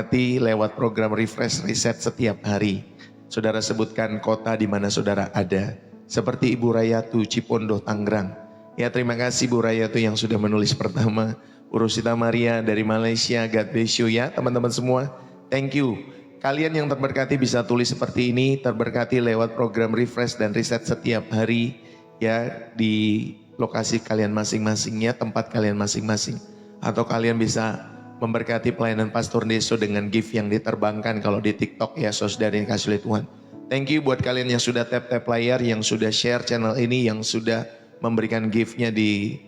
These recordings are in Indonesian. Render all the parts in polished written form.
Nanti lewat program Refresh Reset setiap hari. Saudara sebutkan kota di mana saudara ada. Seperti Ibu Rayatu Cipondo Tangerang. Ya, terima kasih Bu Rayatu yang sudah menulis pertama. Urusita Maria dari Malaysia, God bless you ya teman-teman semua. Thank you. Kalian yang terberkati bisa tulis seperti ini, terberkati lewat program Refresh dan Reset setiap hari ya di lokasi kalian masing-masingnya, tempat kalian masing-masing. Atau kalian bisa memberkati pelayanan Pastor Deso dengan gift yang diterbangkan kalau di TikTok ya saudara yang kasih oleh Tuhan. Thank you buat kalian yang sudah tap-tap layar, yang sudah share channel ini, yang sudah memberikan giftnya di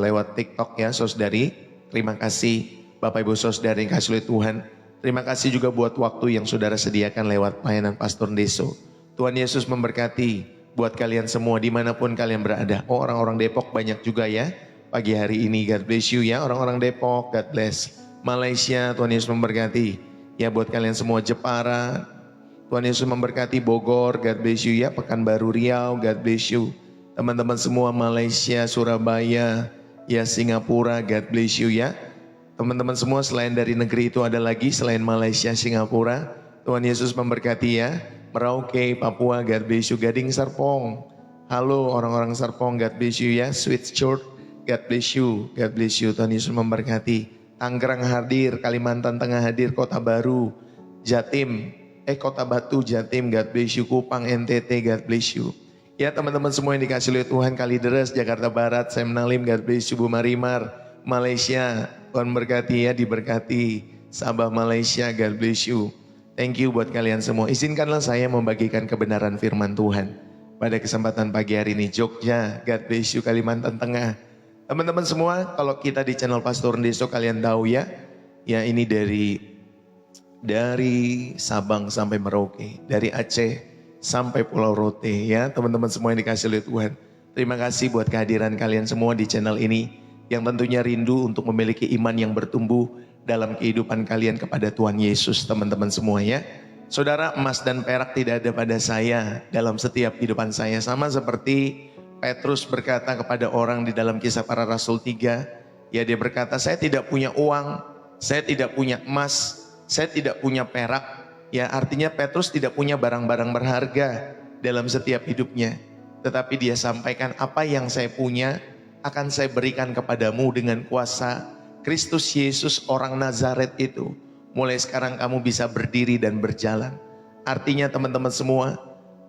lewat TikTok ya saudari. Terima kasih Bapak Ibu saudara yang kasih oleh Tuhan. Terima kasih juga buat waktu yang saudara sediakan lewat pelayanan Pastor Deso. Tuhan Yesus memberkati buat kalian semua dimanapun kalian berada. Oh, orang-orang Depok banyak juga ya pagi hari ini. God bless you ya orang-orang Depok. God bless. Malaysia, Tuhan Yesus memberkati. Ya buat kalian semua Jepara, Tuhan Yesus memberkati. Bogor, God bless you ya. Pekanbaru Riau, God bless you. Teman-teman semua Malaysia, Surabaya, ya Singapura, God bless you ya. Teman-teman semua selain dari negeri itu ada lagi selain Malaysia, Singapura. Tuhan Yesus memberkati ya. Merauke, Papua, God bless you. Gading Serpong, halo orang-orang Serpong, God bless you ya. Sweet Short, God bless you. God bless you, Tuhan Yesus memberkati. Tangerang hadir, Kalimantan Tengah hadir, Kota Baru, Jatim, Kota Batu, Jatim, God bless you. Kupang, NTT, God bless you. Ya teman-teman semua yang dikasih oleh Tuhan, Kalideres, Jakarta Barat, Sam Nalim, God bless you. Bu Marimar, Malaysia, Tuhan berkati ya, diberkati. Sabah Malaysia, God bless you. Thank you buat kalian semua. Izinkanlah saya membagikan kebenaran firman Tuhan pada kesempatan pagi hari ini. Jogja, God bless you. Kalimantan Tengah. Teman-teman semua, kalau kita di channel Pastor Deso kalian tahu ya, ya ini dari Sabang sampai Merauke, dari Aceh sampai Pulau Rote ya teman-teman semua yang dikasih oleh Tuhan. Terima kasih buat kehadiran kalian semua di channel ini yang tentunya rindu untuk memiliki iman yang bertumbuh dalam kehidupan kalian kepada Tuhan Yesus teman-teman semua ya. Saudara, emas dan perak tidak ada pada saya dalam setiap kehidupan saya. Sama seperti Petrus berkata kepada orang di dalam Kisah Para Rasul 3, ya dia berkata, saya tidak punya uang, saya tidak punya emas, saya tidak punya perak. Ya artinya Petrus tidak punya barang-barang berharga dalam setiap hidupnya. Tetapi dia sampaikan, apa yang saya punya akan saya berikan kepadamu dengan kuasa Kristus Yesus orang Nazaret itu. Mulai sekarang kamu bisa berdiri dan berjalan. Artinya teman-teman semua,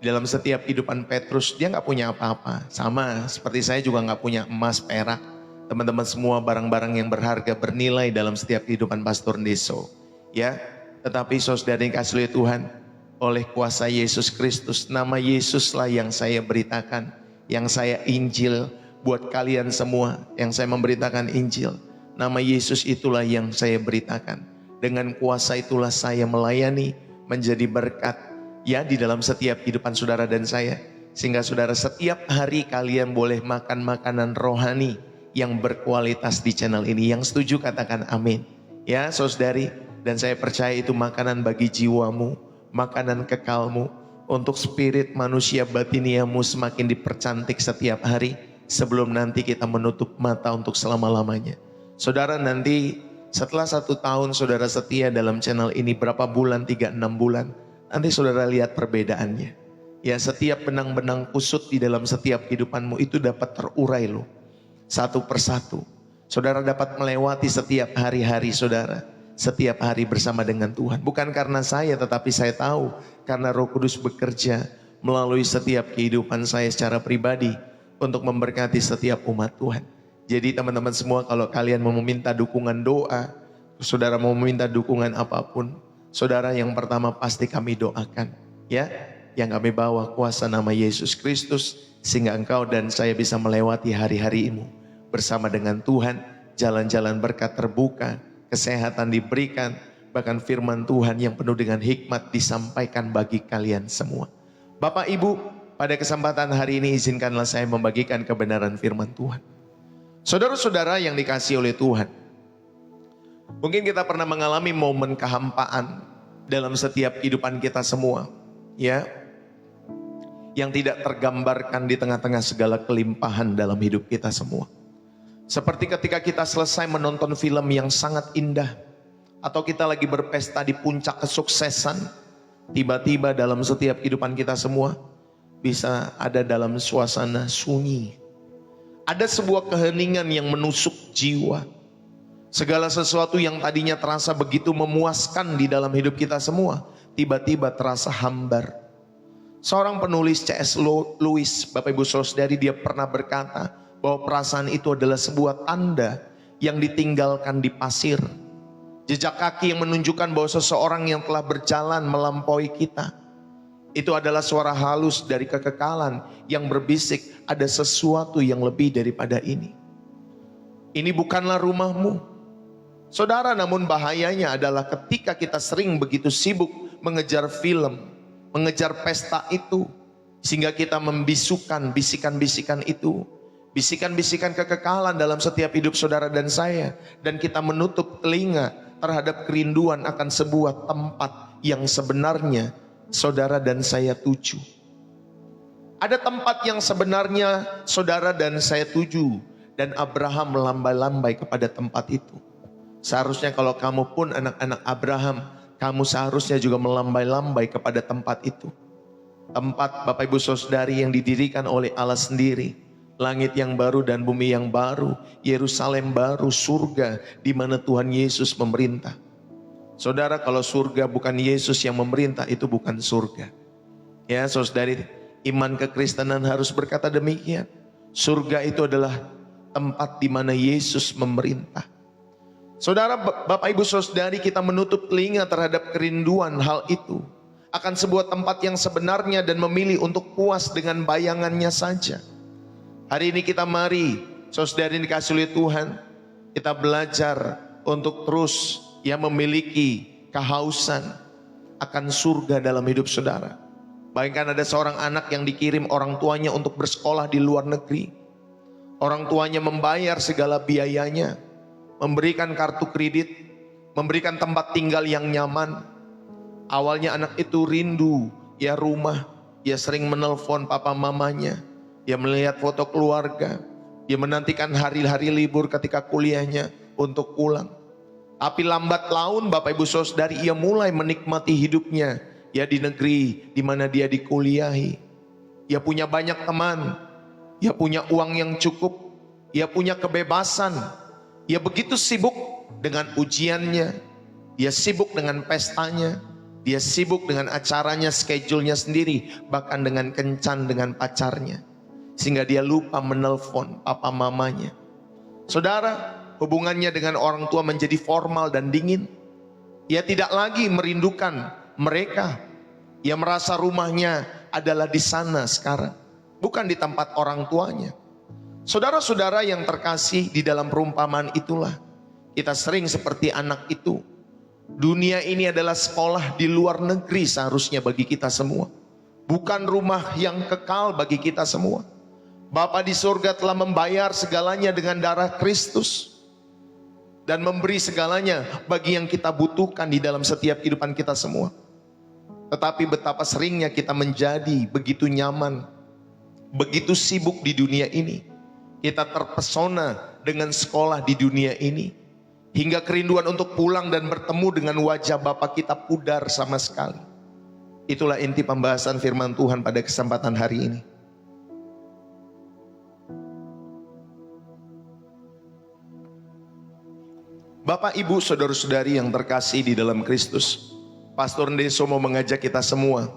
dalam setiap kehidupan Petrus dia gak punya apa-apa. Sama seperti saya juga gak punya emas, perak. Teman-teman semua barang-barang yang berharga bernilai dalam setiap kehidupan Pastor Deso. Ya. Tetapi saudara yang kasih oleh Tuhan, oleh kuasa Yesus Kristus, nama Yesuslah yang saya beritakan, yang saya Injil buat kalian semua, yang saya memberitakan Injil. Nama Yesus itulah yang saya beritakan. Dengan kuasa itulah saya melayani, menjadi berkat ya di dalam setiap kehidupan saudara dan saya. Sehingga saudara setiap hari kalian boleh makan makanan rohani yang berkualitas di channel ini. Yang setuju katakan amin. Ya saudari. Dan saya percaya itu makanan bagi jiwamu, makanan kekalmu, untuk spirit manusia batiniamu semakin dipercantik setiap hari, sebelum nanti kita menutup mata untuk selama-lamanya. Saudara, nanti setelah 1 tahun saudara setia dalam channel ini, berapa bulan, 3-6 bulan, nanti saudara lihat perbedaannya. Ya setiap benang-benang kusut di dalam setiap kehidupanmu itu dapat terurai loh, satu persatu. Saudara dapat melewati setiap hari-hari saudara. Setiap hari bersama dengan Tuhan. Bukan karena saya, tetapi saya tahu karena Roh Kudus bekerja melalui setiap kehidupan saya secara pribadi untuk memberkati setiap umat Tuhan. Jadi teman-teman semua, kalau kalian mau meminta dukungan doa, saudara mau meminta dukungan apapun, saudara yang pertama pasti kami doakan. Ya, yang kami bawa kuasa nama Yesus Kristus sehingga engkau dan saya bisa melewati hari-harimu bersama dengan Tuhan. Jalan-jalan berkat terbuka, kesehatan diberikan, bahkan firman Tuhan yang penuh dengan hikmat disampaikan bagi kalian semua. Bapak Ibu, pada kesempatan hari ini izinkanlah saya membagikan kebenaran firman Tuhan. Saudara-saudara yang dikasihi oleh Tuhan, mungkin kita pernah mengalami momen kehampaan dalam setiap kehidupan kita semua, ya, yang tidak tergambarkan di tengah-tengah segala kelimpahan dalam hidup kita semua. Seperti ketika kita selesai menonton film yang sangat indah, Atau kita lagi berpesta di puncak kesuksesan, tiba-tiba dalam setiap kehidupan kita semua bisa ada dalam suasana sunyi. Ada sebuah keheningan yang menusuk jiwa. Segala sesuatu yang tadinya terasa begitu memuaskan di dalam hidup kita semua, tiba-tiba terasa hambar. Seorang penulis C.S. Lewis, Bapak Ibu Saudari, dia pernah berkata bahwa perasaan itu adalah sebuah tanda yang ditinggalkan di pasir. Jejak kaki yang menunjukkan bahwa seseorang yang telah berjalan melampaui kita. Itu adalah suara halus dari kekekalan yang berbisik, ada sesuatu yang lebih daripada ini. Ini bukanlah rumahmu. Saudara, namun bahayanya adalah ketika kita sering begitu sibuk mengejar film, mengejar pesta itu, sehingga kita membisukan bisikan-bisikan itu, bisikan-bisikan kekekalan dalam setiap hidup saudara dan saya, dan kita menutup telinga terhadap kerinduan akan sebuah tempat yang sebenarnya saudara dan saya tuju. Ada tempat yang sebenarnya saudara dan saya tuju, dan Abraham melambai-lambai kepada tempat itu. Seharusnya kalau kamu pun anak-anak Abraham, kamu seharusnya juga melambai-lambai kepada tempat itu. Tempat Bapak Ibu Saudari yang didirikan oleh Allah sendiri. Langit yang baru dan bumi yang baru, Yerusalem baru, surga di mana Tuhan Yesus memerintah. Saudara, kalau surga bukan Yesus yang memerintah, itu bukan surga. Ya saudari, iman kekristenan harus berkata demikian. Surga itu adalah tempat di mana Yesus memerintah. Saudara, Bapak Ibu Saudari, kita menutup telinga terhadap kerinduan hal itu. Akan sebuah tempat yang sebenarnya dan memilih untuk puas dengan bayangannya saja. Hari ini kita mari, saudari dikasih oleh Tuhan, kita belajar untuk terus memiliki kehausan akan surga dalam hidup saudara. Bayangkan ada seorang anak yang dikirim orang tuanya untuk bersekolah di luar negeri. Orang tuanya membayar segala biayanya, memberikan kartu kredit, memberikan tempat tinggal yang nyaman. Awalnya anak itu rindu rumah, dia sering menelpon papa mamanya, dia melihat foto keluarga, dia menantikan hari-hari libur ketika kuliahnya untuk pulang. Tapi lambat laun Bapak Ibu Saudari, ia mulai menikmati hidupnya di negeri di mana dia dikuliahi. Ia punya banyak teman, ia punya uang yang cukup, ia punya kebebasan. Ia begitu sibuk dengan ujiannya, dia sibuk dengan pestanya, dia sibuk dengan acaranya, schedule-nya sendiri, bahkan dengan kencan dengan pacarnya. Sehingga dia lupa menelpon papa mamanya. Saudara, hubungannya dengan orang tua menjadi formal dan dingin. Ia tidak lagi merindukan mereka. Ia merasa rumahnya adalah di sana sekarang, bukan di tempat orang tuanya. Saudara-saudara yang terkasih, di dalam perumpamaan itulah kita sering seperti anak itu. Dunia ini adalah sekolah di luar negeri seharusnya bagi kita semua, bukan rumah yang kekal bagi kita semua. Bapa di surga telah membayar segalanya dengan darah Kristus dan memberi segalanya bagi yang kita butuhkan di dalam setiap kehidupan kita semua. Tetapi betapa seringnya kita menjadi begitu nyaman, begitu sibuk di dunia ini. Kita terpesona dengan sekolah di dunia ini, hingga kerinduan untuk pulang dan bertemu dengan wajah Bapa kita pudar sama sekali. Itulah inti pembahasan firman Tuhan pada kesempatan hari ini. Bapak, Ibu, saudara-saudari yang terkasih di dalam Kristus, Pastor Ndeso mau mengajak kita semua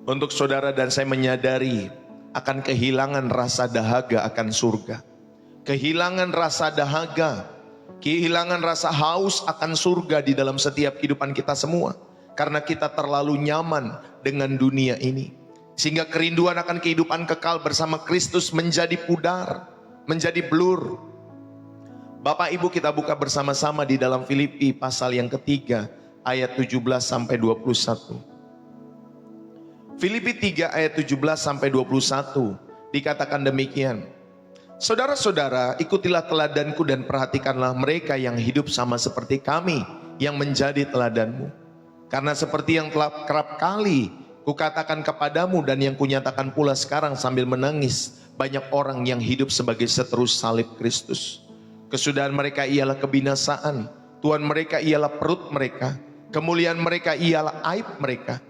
untuk saudara dan saya menyadari akan kehilangan rasa dahaga akan surga. Kehilangan rasa dahaga, kehilangan rasa haus akan surga di dalam setiap kehidupan kita semua. Karena kita terlalu nyaman dengan dunia ini. Sehingga kerinduan akan kehidupan kekal bersama Kristus menjadi pudar, menjadi blur. Bapak Ibu, kita buka bersama-sama di dalam Filipi pasal yang ketiga ayat 17 sampai 21. Filipi 3 ayat 17 sampai 21 dikatakan demikian. Saudara-saudara, ikutilah teladanku dan perhatikanlah mereka yang hidup sama seperti kami yang menjadi teladanmu. Karena seperti yang telah kerap kali kukatakan kepadamu dan yang kunyatakan pula sekarang sambil menangis, banyak orang yang hidup sebagai seterus salib Kristus. Kesudahan mereka ialah kebinasaan, Tuhan mereka ialah perut mereka, kemuliaan mereka ialah aib mereka.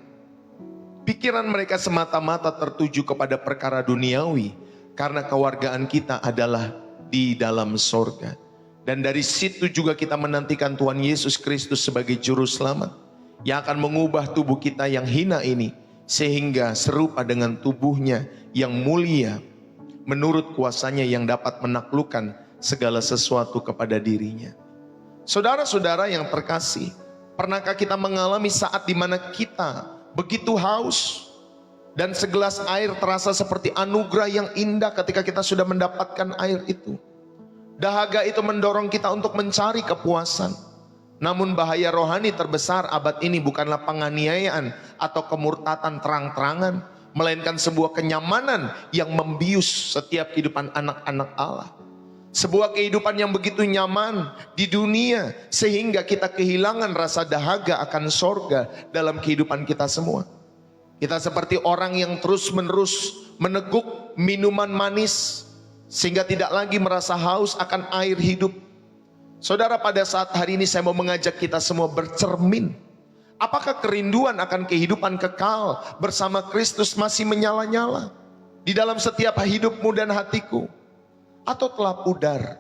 Pikiran mereka semata-mata tertuju kepada perkara duniawi, karena kewargaan kita adalah di dalam sorga. Dan dari situ juga kita menantikan Tuhan Yesus Kristus sebagai juru selamat, yang akan mengubah tubuh kita yang hina ini, sehingga serupa dengan tubuhnya yang mulia, menurut kuasanya yang dapat menaklukkan segala sesuatu kepada dirinya. Saudara-saudara yang terkasih, pernahkah kita mengalami saat di mana kita begitu haus dan segelas air terasa seperti anugerah yang indah ketika kita sudah mendapatkan air itu? Dahaga itu mendorong kita untuk mencari kepuasan. Namun bahaya rohani terbesar abad ini bukanlah penganiayaan atau kemurtatan terang-terangan, melainkan sebuah kenyamanan yang membius setiap kehidupan anak-anak Allah. Sebuah kehidupan yang begitu nyaman di dunia sehingga kita kehilangan rasa dahaga akan sorga dalam kehidupan kita semua. Kita seperti orang yang terus-menerus meneguk minuman manis sehingga tidak lagi merasa haus akan air hidup. Saudara, pada saat hari ini saya mau mengajak kita semua bercermin. Apakah kerinduan akan kehidupan kekal bersama Kristus masih menyala-nyala di dalam setiap hidupmu dan hatiku? Atau telah pudar,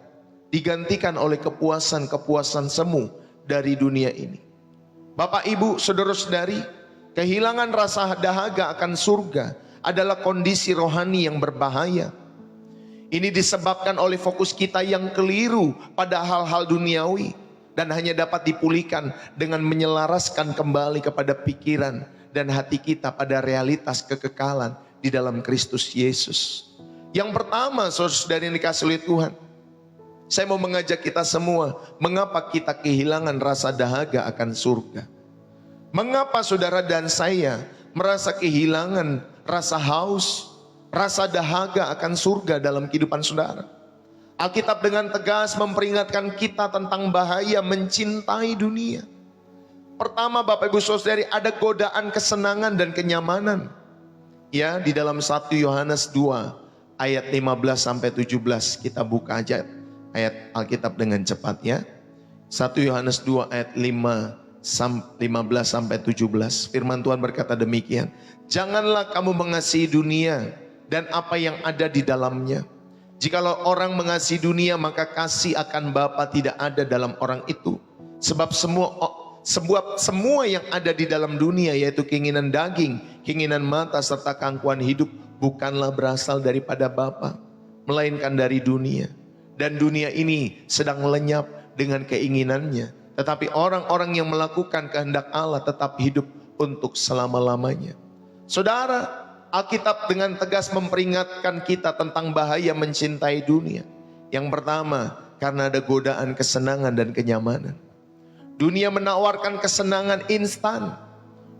digantikan oleh kepuasan-kepuasan semu dari dunia ini? Bapak, Ibu, saudara-saudari, kehilangan rasa dahaga akan surga adalah kondisi rohani yang berbahaya. Ini disebabkan oleh fokus kita yang keliru pada hal-hal duniawi, dan hanya dapat dipulihkan dengan menyelaraskan kembali kepada pikiran dan hati kita pada realitas kekekalan di dalam Kristus Yesus. Yang pertama, saudara-saudari yang dikasihi oleh Tuhan, saya mau mengajak kita semua, mengapa kita kehilangan rasa dahaga akan surga? Mengapa saudara dan saya merasa kehilangan rasa haus, rasa dahaga akan surga dalam kehidupan saudara? Alkitab dengan tegas memperingatkan kita tentang bahaya mencintai dunia. Pertama, Bapak Ibu Saudari, ada godaan kesenangan dan kenyamanan. Ya, di dalam 1 Yohanes 2 ayat 15 sampai 17, kita buka aja ayat Alkitab dengan cepat ya. 1 Yohanes 2 ayat 15 sampai 17. Firman Tuhan berkata demikian. Janganlah kamu mengasihi dunia dan apa yang ada di dalamnya. Jikalau orang mengasihi dunia, maka kasih akan Bapa tidak ada dalam orang itu. Sebab semua yang ada di dalam dunia, yaitu keinginan daging, keinginan mata, serta keangkuhan hidup, bukanlah berasal daripada Bapa, melainkan dari dunia. Dan dunia ini sedang lenyap dengan keinginannya. Tetapi orang-orang yang melakukan kehendak Allah tetap hidup untuk selama-lamanya. Saudara, Alkitab dengan tegas memperingatkan kita tentang bahaya mencintai dunia. Yang pertama, karena ada godaan kesenangan dan kenyamanan. Dunia menawarkan kesenangan instan.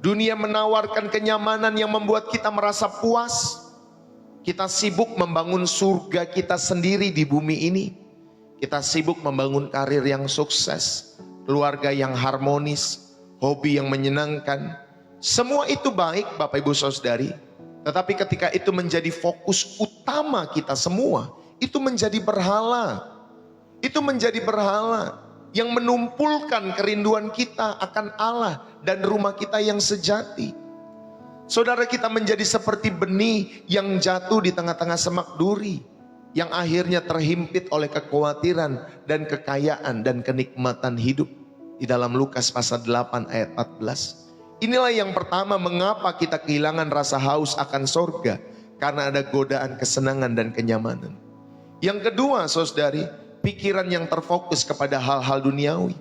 Dunia menawarkan kenyamanan yang membuat kita merasa puas. Kita sibuk membangun surga kita sendiri di bumi ini. Kita sibuk membangun karir yang sukses, keluarga yang harmonis, hobi yang menyenangkan. Semua itu baik, Bapak Ibu Saudari. Tetapi ketika itu menjadi fokus utama kita semua, itu menjadi berhala. Itu menjadi berhala yang menumpulkan kerinduan kita akan Allah dan rumah kita yang sejati. Saudara, kita menjadi seperti benih yang jatuh di tengah-tengah semak duri, yang akhirnya terhimpit oleh kekhawatiran dan kekayaan dan kenikmatan hidup. Di dalam Lukas pasal 8 ayat 14. Inilah yang pertama, mengapa kita kehilangan rasa haus akan sorga, karena ada godaan kesenangan dan kenyamanan. Yang kedua, saudari, pikiran yang terfokus kepada hal-hal duniawi.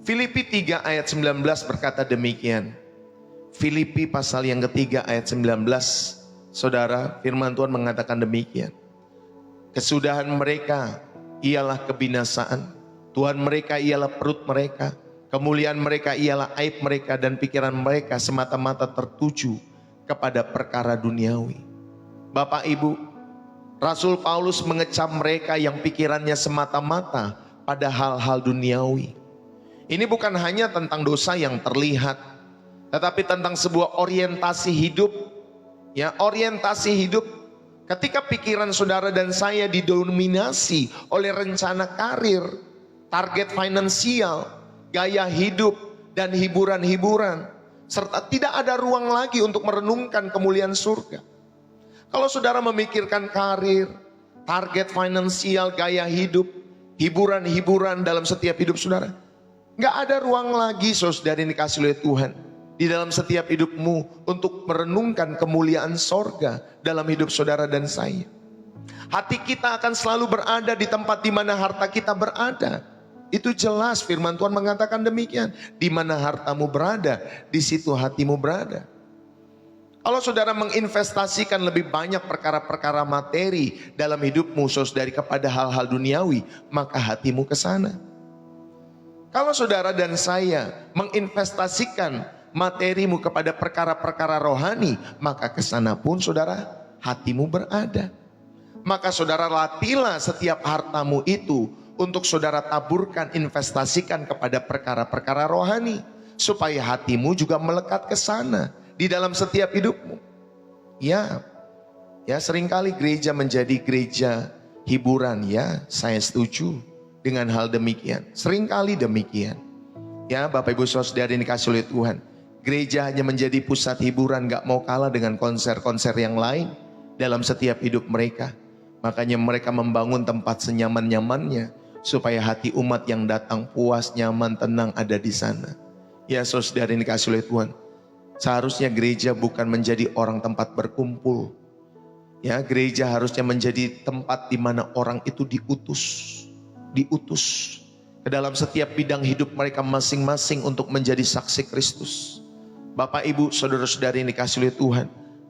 Filipi 3 ayat 19 berkata demikian. Filipi pasal yang ketiga ayat 19, saudara, firman Tuhan mengatakan demikian. Kesudahan mereka ialah kebinasaan, Tuhan mereka ialah perut mereka, kemuliaan mereka ialah aib mereka, dan pikiran mereka semata-mata tertuju kepada perkara duniawi. Bapak Ibu, Rasul Paulus mengecam mereka yang pikirannya semata-mata pada hal-hal duniawi. Ini bukan hanya tentang dosa yang terlihat, tetapi tentang sebuah orientasi hidup. Ya, orientasi hidup. Ketika pikiran saudara dan saya didominasi oleh rencana karir, target finansial, gaya hidup, dan hiburan-hiburan. Serta tidak ada ruang lagi untuk merenungkan kemuliaan surga. Kalau saudara memikirkan karir, target finansial, gaya hidup, hiburan-hiburan dalam setiap hidup saudara, nggak ada ruang lagi saudara yang dikasih oleh Tuhan di dalam setiap hidupmu untuk merenungkan kemuliaan sorga dalam hidup saudara dan saya. Hati kita akan selalu berada di tempat di mana harta kita berada. Itu jelas firman Tuhan mengatakan demikian. Di mana hartamu berada, di situ hatimu berada. Kalau saudara menginvestasikan lebih banyak perkara-perkara materi dalam hidupmu saudari kepada hal-hal duniawi, maka hatimu ke sana. Kalau saudara dan saya menginvestasikan materimu kepada perkara-perkara rohani, maka ke sana pun saudara hatimu berada. Maka saudara latihlah setiap hartamu itu untuk saudara taburkan, investasikan kepada perkara-perkara rohani, supaya hatimu juga melekat ke sana di dalam setiap hidupmu. Ya seringkali gereja menjadi gereja hiburan, ya saya setuju dengan hal demikian. Seringkali demikian. Ya Bapak Ibu Saudara yang dikasih oleh Tuhan, gereja hanya menjadi pusat hiburan, gak mau kalah dengan konser-konser yang lain dalam setiap hidup mereka. Makanya mereka membangun tempat senyaman-nyamannya supaya hati umat yang datang puas, nyaman, tenang ada di sana. Ya saudara yang dikasih oleh Tuhan, seharusnya gereja bukan menjadi orang tempat berkumpul. Ya, gereja harusnya menjadi tempat di mana orang itu diutus ke dalam setiap bidang hidup mereka masing-masing untuk menjadi saksi Kristus. Bapak Ibu, saudara-saudari yang dikasih oleh Tuhan,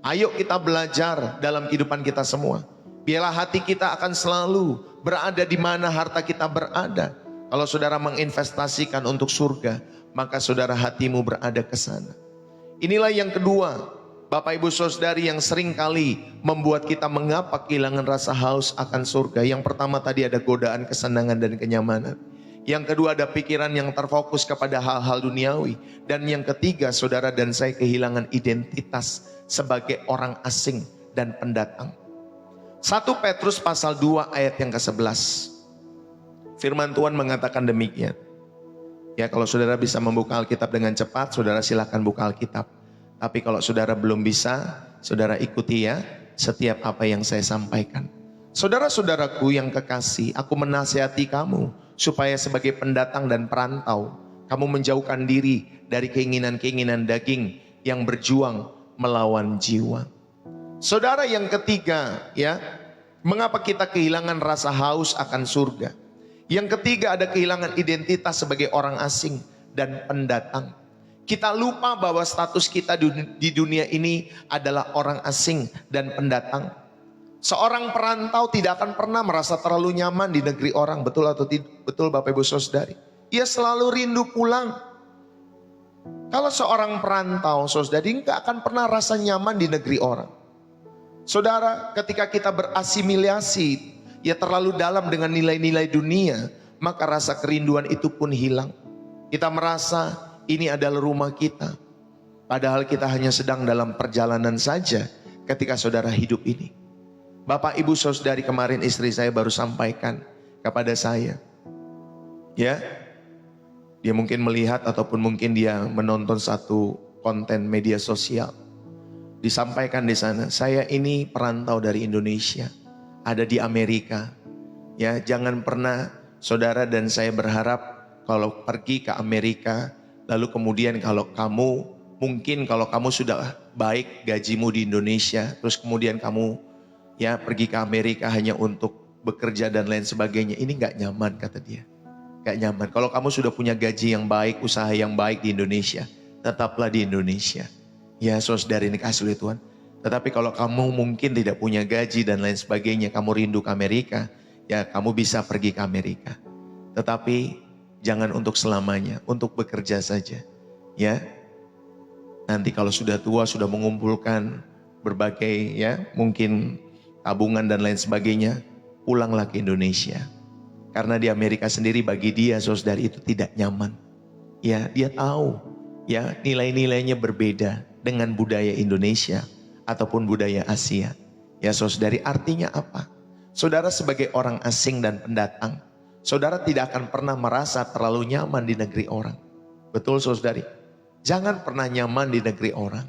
ayo kita belajar dalam kehidupan kita semua. Biarlah hati kita akan selalu berada di mana harta kita berada. Kalau saudara menginvestasikan untuk surga, maka saudara hatimu berada ke sana. Inilah yang kedua, Bapak Ibu Saudari, yang sering kali membuat kita mengapa kehilangan rasa haus akan surga. Yang pertama tadi ada godaan, kesenangan, dan kenyamanan. Yang kedua ada pikiran yang terfokus kepada hal-hal duniawi. Dan yang ketiga, saudara dan saya kehilangan identitas sebagai orang asing dan pendatang. 1 Petrus pasal 2 ayat yang ke-11. Firman Tuhan mengatakan demikian. Ya, kalau saudara bisa membuka Alkitab dengan cepat, saudara silakan buka Alkitab. Tapi kalau saudara belum bisa, saudara ikuti ya setiap apa yang saya sampaikan. Saudara-saudaraku yang kekasih, aku menasihati kamu supaya sebagai pendatang dan perantau, kamu menjauhkan diri dari keinginan-keinginan daging yang berjuang melawan jiwa. Saudara yang ketiga, ya, mengapa kita kehilangan rasa haus akan surga? Yang ketiga ada kehilangan identitas sebagai orang asing dan pendatang. Kita lupa bahwa status kita di dunia ini adalah orang asing dan pendatang. Seorang perantau tidak akan pernah merasa terlalu nyaman di negeri orang, betul atau tidak? Betul Bapak Ibu Saudari. Ia selalu rindu pulang. Kalau seorang perantau, saudari, nggak akan pernah rasa nyaman di negeri orang. Saudara, ketika kita berasimilasi, ya terlalu dalam dengan nilai-nilai dunia, maka rasa kerinduan itu pun hilang. Kita merasa ini adalah rumah kita. Padahal kita hanya sedang dalam perjalanan saja ketika saudara hidup ini. Bapak Ibu Saudari, kemarin istri saya baru sampaikan kepada saya. Ya, dia mungkin melihat ataupun mungkin dia menonton satu konten media sosial. Disampaikan di sana, saya ini perantau dari Indonesia, ada di Amerika. Ya, jangan pernah saudara dan saya berharap kalau pergi ke Amerika, lalu kemudian kalau kamu sudah baik gajimu di Indonesia, terus kemudian kamu ya pergi ke Amerika hanya untuk bekerja dan lain sebagainya. Ini gak nyaman, kata dia. Gak nyaman. Kalau kamu sudah punya gaji yang baik, usaha yang baik di Indonesia, tetaplah di Indonesia. Ya saudara ini kasih oleh Tuhan. Tetapi kalau kamu mungkin tidak punya gaji dan lain sebagainya, kamu rindu ke Amerika, ya kamu bisa pergi ke Amerika. Tetapi jangan untuk selamanya, untuk bekerja saja. Ya, nanti kalau sudah tua, sudah mengumpulkan berbagai ya mungkin tabungan dan lain sebagainya, pulanglah ke Indonesia. Karena di Amerika sendiri bagi dia saudara itu tidak nyaman. Ya, dia tahu ya nilai-nilainya berbeda dengan budaya Indonesia ataupun budaya Asia. Ya saudari, artinya apa? Saudara sebagai orang asing dan pendatang, saudara tidak akan pernah merasa terlalu nyaman di negeri orang. Betul saudari? Jangan pernah nyaman di negeri orang.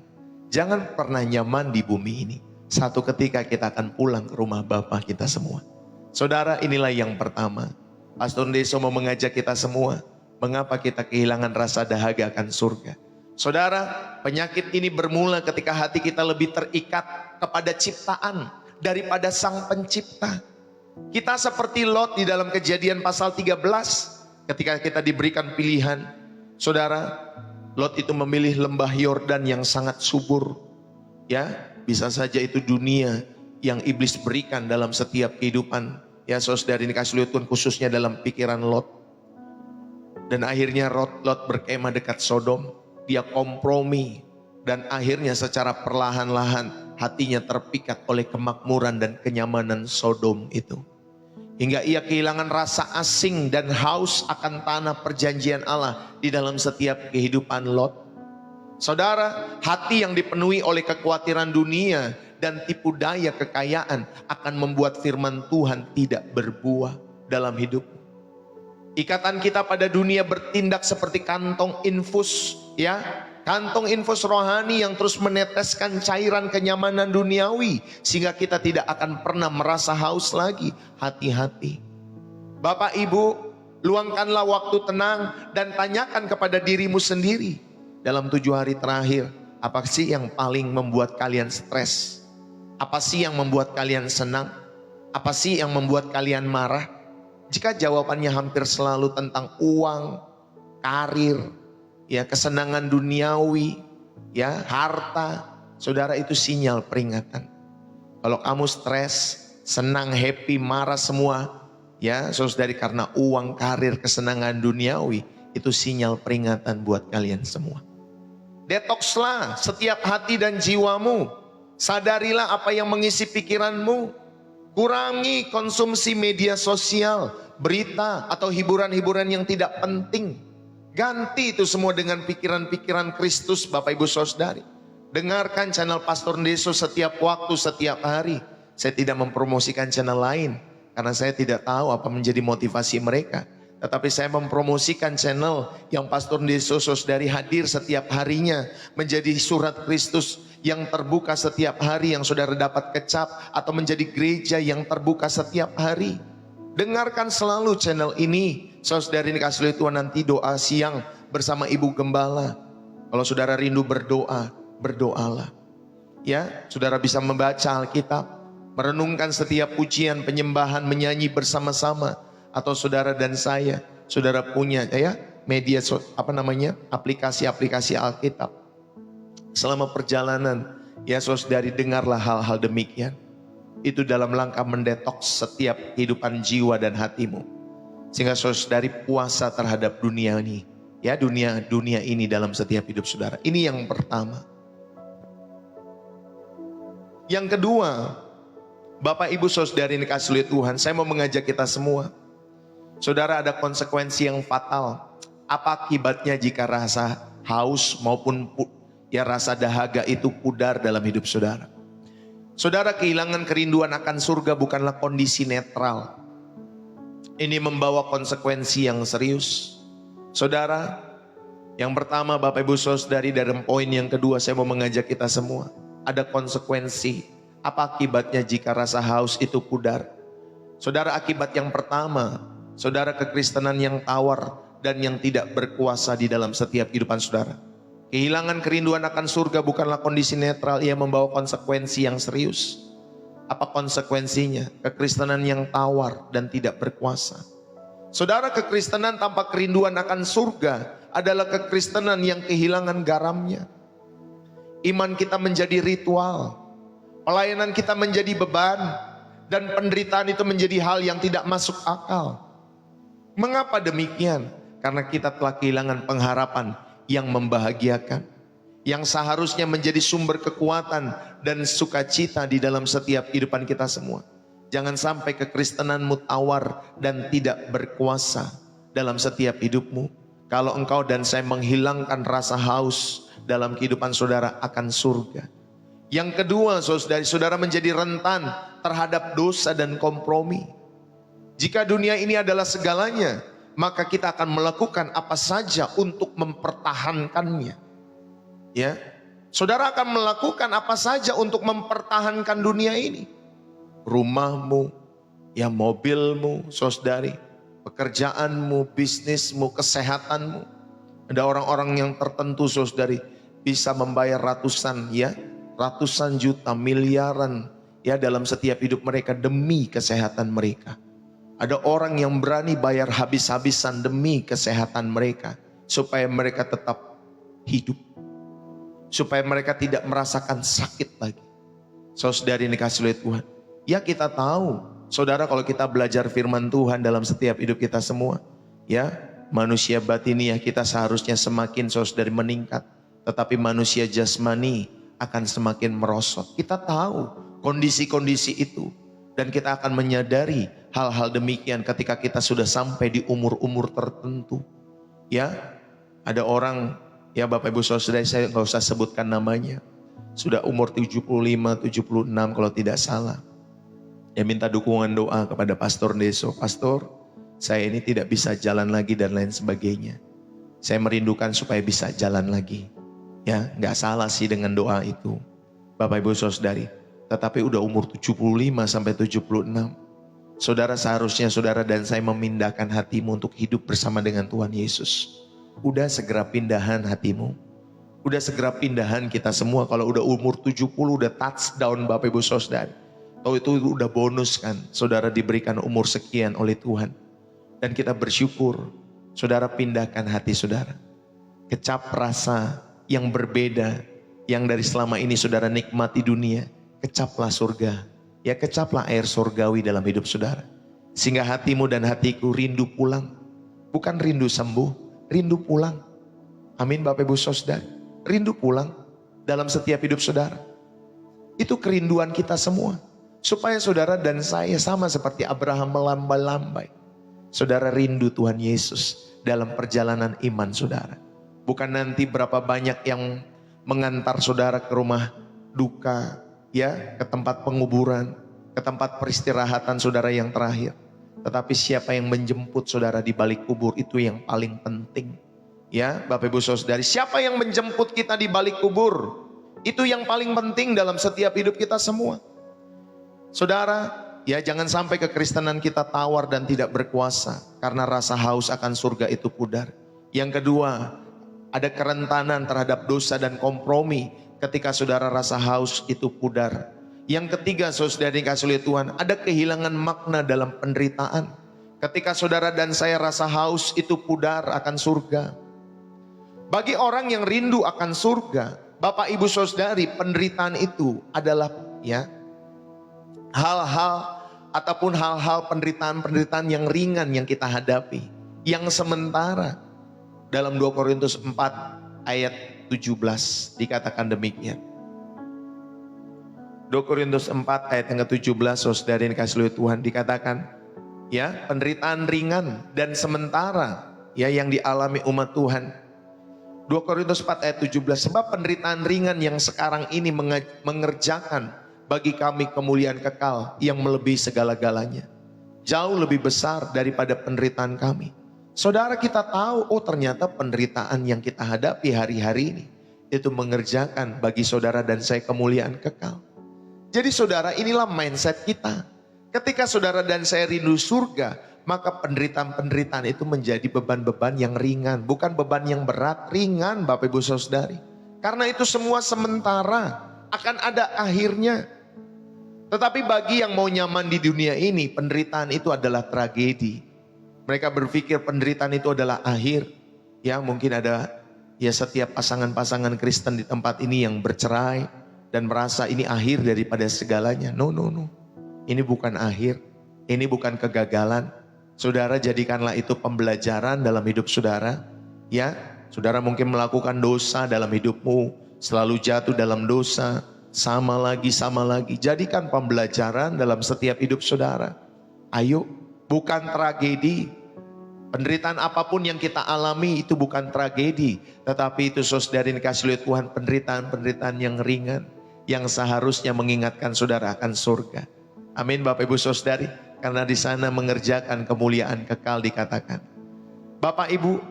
Jangan pernah nyaman di bumi ini. Satu ketika kita akan pulang ke rumah Bapa kita semua. Saudara, inilah yang pertama. Pastor Deso mau mengajak kita semua. Mengapa kita kehilangan rasa dahaga akan surga? Saudara, penyakit ini bermula ketika hati kita lebih terikat kepada ciptaan daripada Sang Pencipta. Kita seperti Lot di dalam Kejadian pasal 13. Ketika kita diberikan pilihan, saudara, Lot itu memilih lembah Yordan yang sangat subur. Ya, bisa saja itu dunia yang iblis berikan dalam setiap kehidupan. Ya, saudara, ini kasih lihat Tuhan, khususnya dalam pikiran Lot. Dan akhirnya Lot berkemah dekat Sodom. Dia kompromi dan akhirnya secara perlahan-lahan hatinya terpikat oleh kemakmuran dan kenyamanan Sodom itu. Hingga ia kehilangan rasa asing dan haus akan tanah perjanjian Allah di dalam setiap kehidupan Lot. Saudara, hati yang dipenuhi oleh kekhawatiran dunia dan tipu daya kekayaan akan membuat firman Tuhan tidak berbuah dalam hidup. Ikatan kita pada dunia bertindak seperti kantong infus, ya, kantong infus rohani yang terus meneteskan cairan kenyamanan duniawi sehingga kita tidak akan pernah merasa haus lagi. Hati-hati. Bapak Ibu, luangkanlah waktu tenang dan tanyakan kepada dirimu sendiri dalam 7 hari terakhir, apa sih yang paling membuat kalian stres? Apa sih yang membuat kalian senang? Apa sih yang membuat kalian marah? Jika jawabannya hampir selalu tentang uang, karir, ya, kesenangan duniawi, ya, harta, saudara, itu sinyal peringatan. Kalau kamu stres, senang, happy, marah semua, ya, saudari, karena uang, karir, kesenangan duniawi, itu sinyal peringatan buat kalian semua. Detokslah setiap hati dan jiwamu. Sadarilah apa yang mengisi pikiranmu. Kurangi konsumsi media sosial, berita atau hiburan-hiburan yang tidak penting. Ganti itu semua dengan pikiran-pikiran Kristus, Bapak Ibu Saudari. Dengarkan channel Pastor Deso setiap waktu, setiap hari. Saya tidak mempromosikan channel lain karena saya tidak tahu apa menjadi motivasi mereka. Tetapi saya mempromosikan channel yang Pastor Deso Saudari hadir setiap harinya, menjadi surat Kristus yang terbuka setiap hari yang saudara dapat kecap, atau menjadi gereja yang terbuka setiap hari. Dengarkan selalu channel ini. Saudari ini kasih Tuhan, nanti doa siang bersama Ibu Gembala. Kalau saudara rindu berdoa, berdoalah. Ya, saudara bisa membaca Alkitab, merenungkan setiap pujian, penyembahan, menyanyi bersama-sama. Atau saudara dan saya, saudara punya ya media aplikasi-aplikasi Alkitab. Selama perjalanan, ya saudari, dengarlah hal-hal demikian. Itu dalam langkah mendetoks setiap kehidupan jiwa dan hatimu. Sehingga saudari puasa terhadap dunia ini. Ya, dunia ini dalam setiap hidup saudara. Ini yang pertama. Yang kedua, Bapak Ibu Saudari ini kasih lihat Tuhan, saya mau mengajak kita semua. Saudara, ada konsekuensi yang fatal. Apa akibatnya jika rasa haus maupun rasa dahaga itu pudar dalam hidup saudara? Saudara, kehilangan kerinduan akan surga bukanlah kondisi netral. Ini membawa konsekuensi yang serius. Saudara, yang pertama Bapak Ibu Saudari, dalam poin yang kedua saya mau mengajak kita semua. Ada konsekuensi. Apa akibatnya jika rasa haus itu pudar? Saudara, akibat yang pertama, saudara, kekristenan yang tawar dan yang tidak berkuasa di dalam setiap kehidupan saudara. Kehilangan kerinduan akan surga bukanlah kondisi netral, ia membawa konsekuensi yang serius. Apa konsekuensinya? Kekristenan yang tawar dan tidak berkuasa. Saudara, kekristenan tanpa kerinduan akan surga adalah kekristenan yang kehilangan garamnya. Iman kita menjadi ritual, pelayanan kita menjadi beban, dan penderitaan itu menjadi hal yang tidak masuk akal. Mengapa demikian? Karena kita telah kehilangan pengharapan yang membahagiakan, yang seharusnya menjadi sumber kekuatan dan sukacita di dalam setiap kehidupan kita semua. Jangan sampai kekristenanmu tawar dan tidak berkuasa dalam setiap hidupmu. Kalau engkau dan saya menghilangkan rasa haus dalam kehidupan saudara akan surga. Yang kedua, saudara menjadi rentan terhadap dosa dan kompromi. Jika dunia ini adalah segalanya, maka kita akan melakukan apa saja untuk mempertahankannya. Ya, saudara akan melakukan apa saja untuk mempertahankan dunia ini. Rumahmu, ya mobilmu, saudari, pekerjaanmu, bisnismu, kesehatanmu. Ada orang-orang yang tertentu, saudari, bisa membayar ratusan juta, miliaran, ya dalam setiap hidup mereka demi kesehatan mereka. Ada orang yang berani bayar habis-habisan demi kesehatan mereka, supaya mereka tetap hidup, supaya mereka tidak merasakan sakit lagi. Saudari ini kasih oleh Tuhan. Ya kita tahu, saudara, kalau kita belajar firman Tuhan dalam setiap hidup kita semua, ya manusia batiniah kita seharusnya semakin, saudari, meningkat. Tetapi manusia jasmani akan semakin merosot. Kita tahu kondisi-kondisi itu. Dan kita akan menyadari hal-hal demikian ketika kita sudah sampai di umur-umur tertentu. Ya, ada orang, ya Bapak Ibu Saudara, saya nggak usah sebutkan namanya. Sudah umur 75, 76 kalau tidak salah. Ya minta dukungan doa kepada Pastor Deso. Pastor, saya ini tidak bisa jalan lagi dan lain sebagainya. Saya merindukan supaya bisa jalan lagi. Ya, nggak salah sih dengan doa itu, Bapak Ibu Saudari. Tetapi udah umur 75 sampai 76. Saudara, seharusnya saudara dan saya memindahkan hatimu untuk hidup bersama dengan Tuhan Yesus. Udah segera pindahan hatimu. Udah segera pindahan kita semua. Kalau udah umur 70 udah touchdown Bapak Ibu Saudari. Tahu itu udah bonus kan. Saudara diberikan umur sekian oleh Tuhan. Dan kita bersyukur. Saudara pindahkan hati saudara. Kecap rasa yang berbeda. Yang dari selama ini saudara nikmati dunia. Kecaplah surga, ya kecaplah air surgawi dalam hidup saudara. Sehingga hatimu dan hatiku rindu pulang. Bukan rindu sembuh, rindu pulang. Amin Bapak Ibu Saudara. Rindu pulang dalam setiap hidup saudara. Itu kerinduan kita semua. Supaya saudara dan saya sama seperti Abraham melambai-lambai. Saudara rindu Tuhan Yesus dalam perjalanan iman saudara. Bukan nanti berapa banyak yang mengantar saudara ke rumah duka, ya, ke tempat penguburan, ke tempat peristirahatan saudara yang terakhir. Tetapi siapa yang menjemput saudara di balik kubur, itu yang paling penting. Ya, Bapak Ibu Saudari, siapa yang menjemput kita di balik kubur, itu yang paling penting dalam setiap hidup kita semua. Saudara, ya jangan sampai kekristenan kita tawar dan tidak berkuasa, karena rasa haus akan surga itu pudar. Yang kedua, ada kerentanan terhadap dosa dan kompromi. Ketika saudara rasa haus itu pudar. Yang ketiga, saudara dikasih oleh Tuhan, ada kehilangan makna dalam penderitaan. Ketika saudara dan saya rasa haus itu pudar akan surga. Bagi orang yang rindu akan surga, Bapak Ibu Saudari, penderitaan itu adalah ya hal-hal ataupun hal-hal penderitaan yang ringan yang kita hadapi, yang sementara. Dalam 2 Korintus 4 ayat 17 dikatakan demikian. 2 Korintus 4 ayat yang ke-17, saudara yang dikasihi oleh Tuhan, dikatakan ya penderitaan ringan dan sementara ya yang dialami umat Tuhan. 2 Korintus 4 ayat 17, sebab penderitaan ringan yang sekarang ini mengerjakan bagi kami kemuliaan kekal yang melebihi segala-galanya, jauh lebih besar daripada penderitaan kami. Saudara, kita tahu, oh ternyata penderitaan yang kita hadapi hari-hari ini itu mengerjakan bagi saudara dan saya kemuliaan kekal. Jadi saudara, inilah mindset kita. Ketika saudara dan saya rindu surga, maka penderitaan-penderitaan itu menjadi beban-beban yang ringan, bukan beban yang berat, ringan Bapak Ibu Saudari. Karena itu semua sementara, akan ada akhirnya. Tetapi bagi yang mau nyaman di dunia ini, penderitaan itu adalah tragedi. Mereka berpikir penderitaan itu adalah akhir. Ya mungkin ada ya setiap pasangan-pasangan Kristen di tempat ini yang bercerai dan merasa ini akhir daripada segalanya. No. Ini bukan akhir. Ini bukan kegagalan. Saudara, jadikanlah itu pembelajaran dalam hidup saudara. Ya, saudara mungkin melakukan dosa dalam hidupmu, selalu jatuh dalam dosa, sama lagi. Jadikan pembelajaran dalam setiap hidup saudara. Ayo, bukan tragedi. Penderitaan apapun yang kita alami itu bukan tragedi, tetapi itu saudara dikasih oleh Tuhan, penderitaan yang ringan, yang seharusnya mengingatkan saudara akan surga. Amin Bapak Ibu Saudari. karena di sana mengerjakan kemuliaan kekal dikatakan. Bapak Ibu,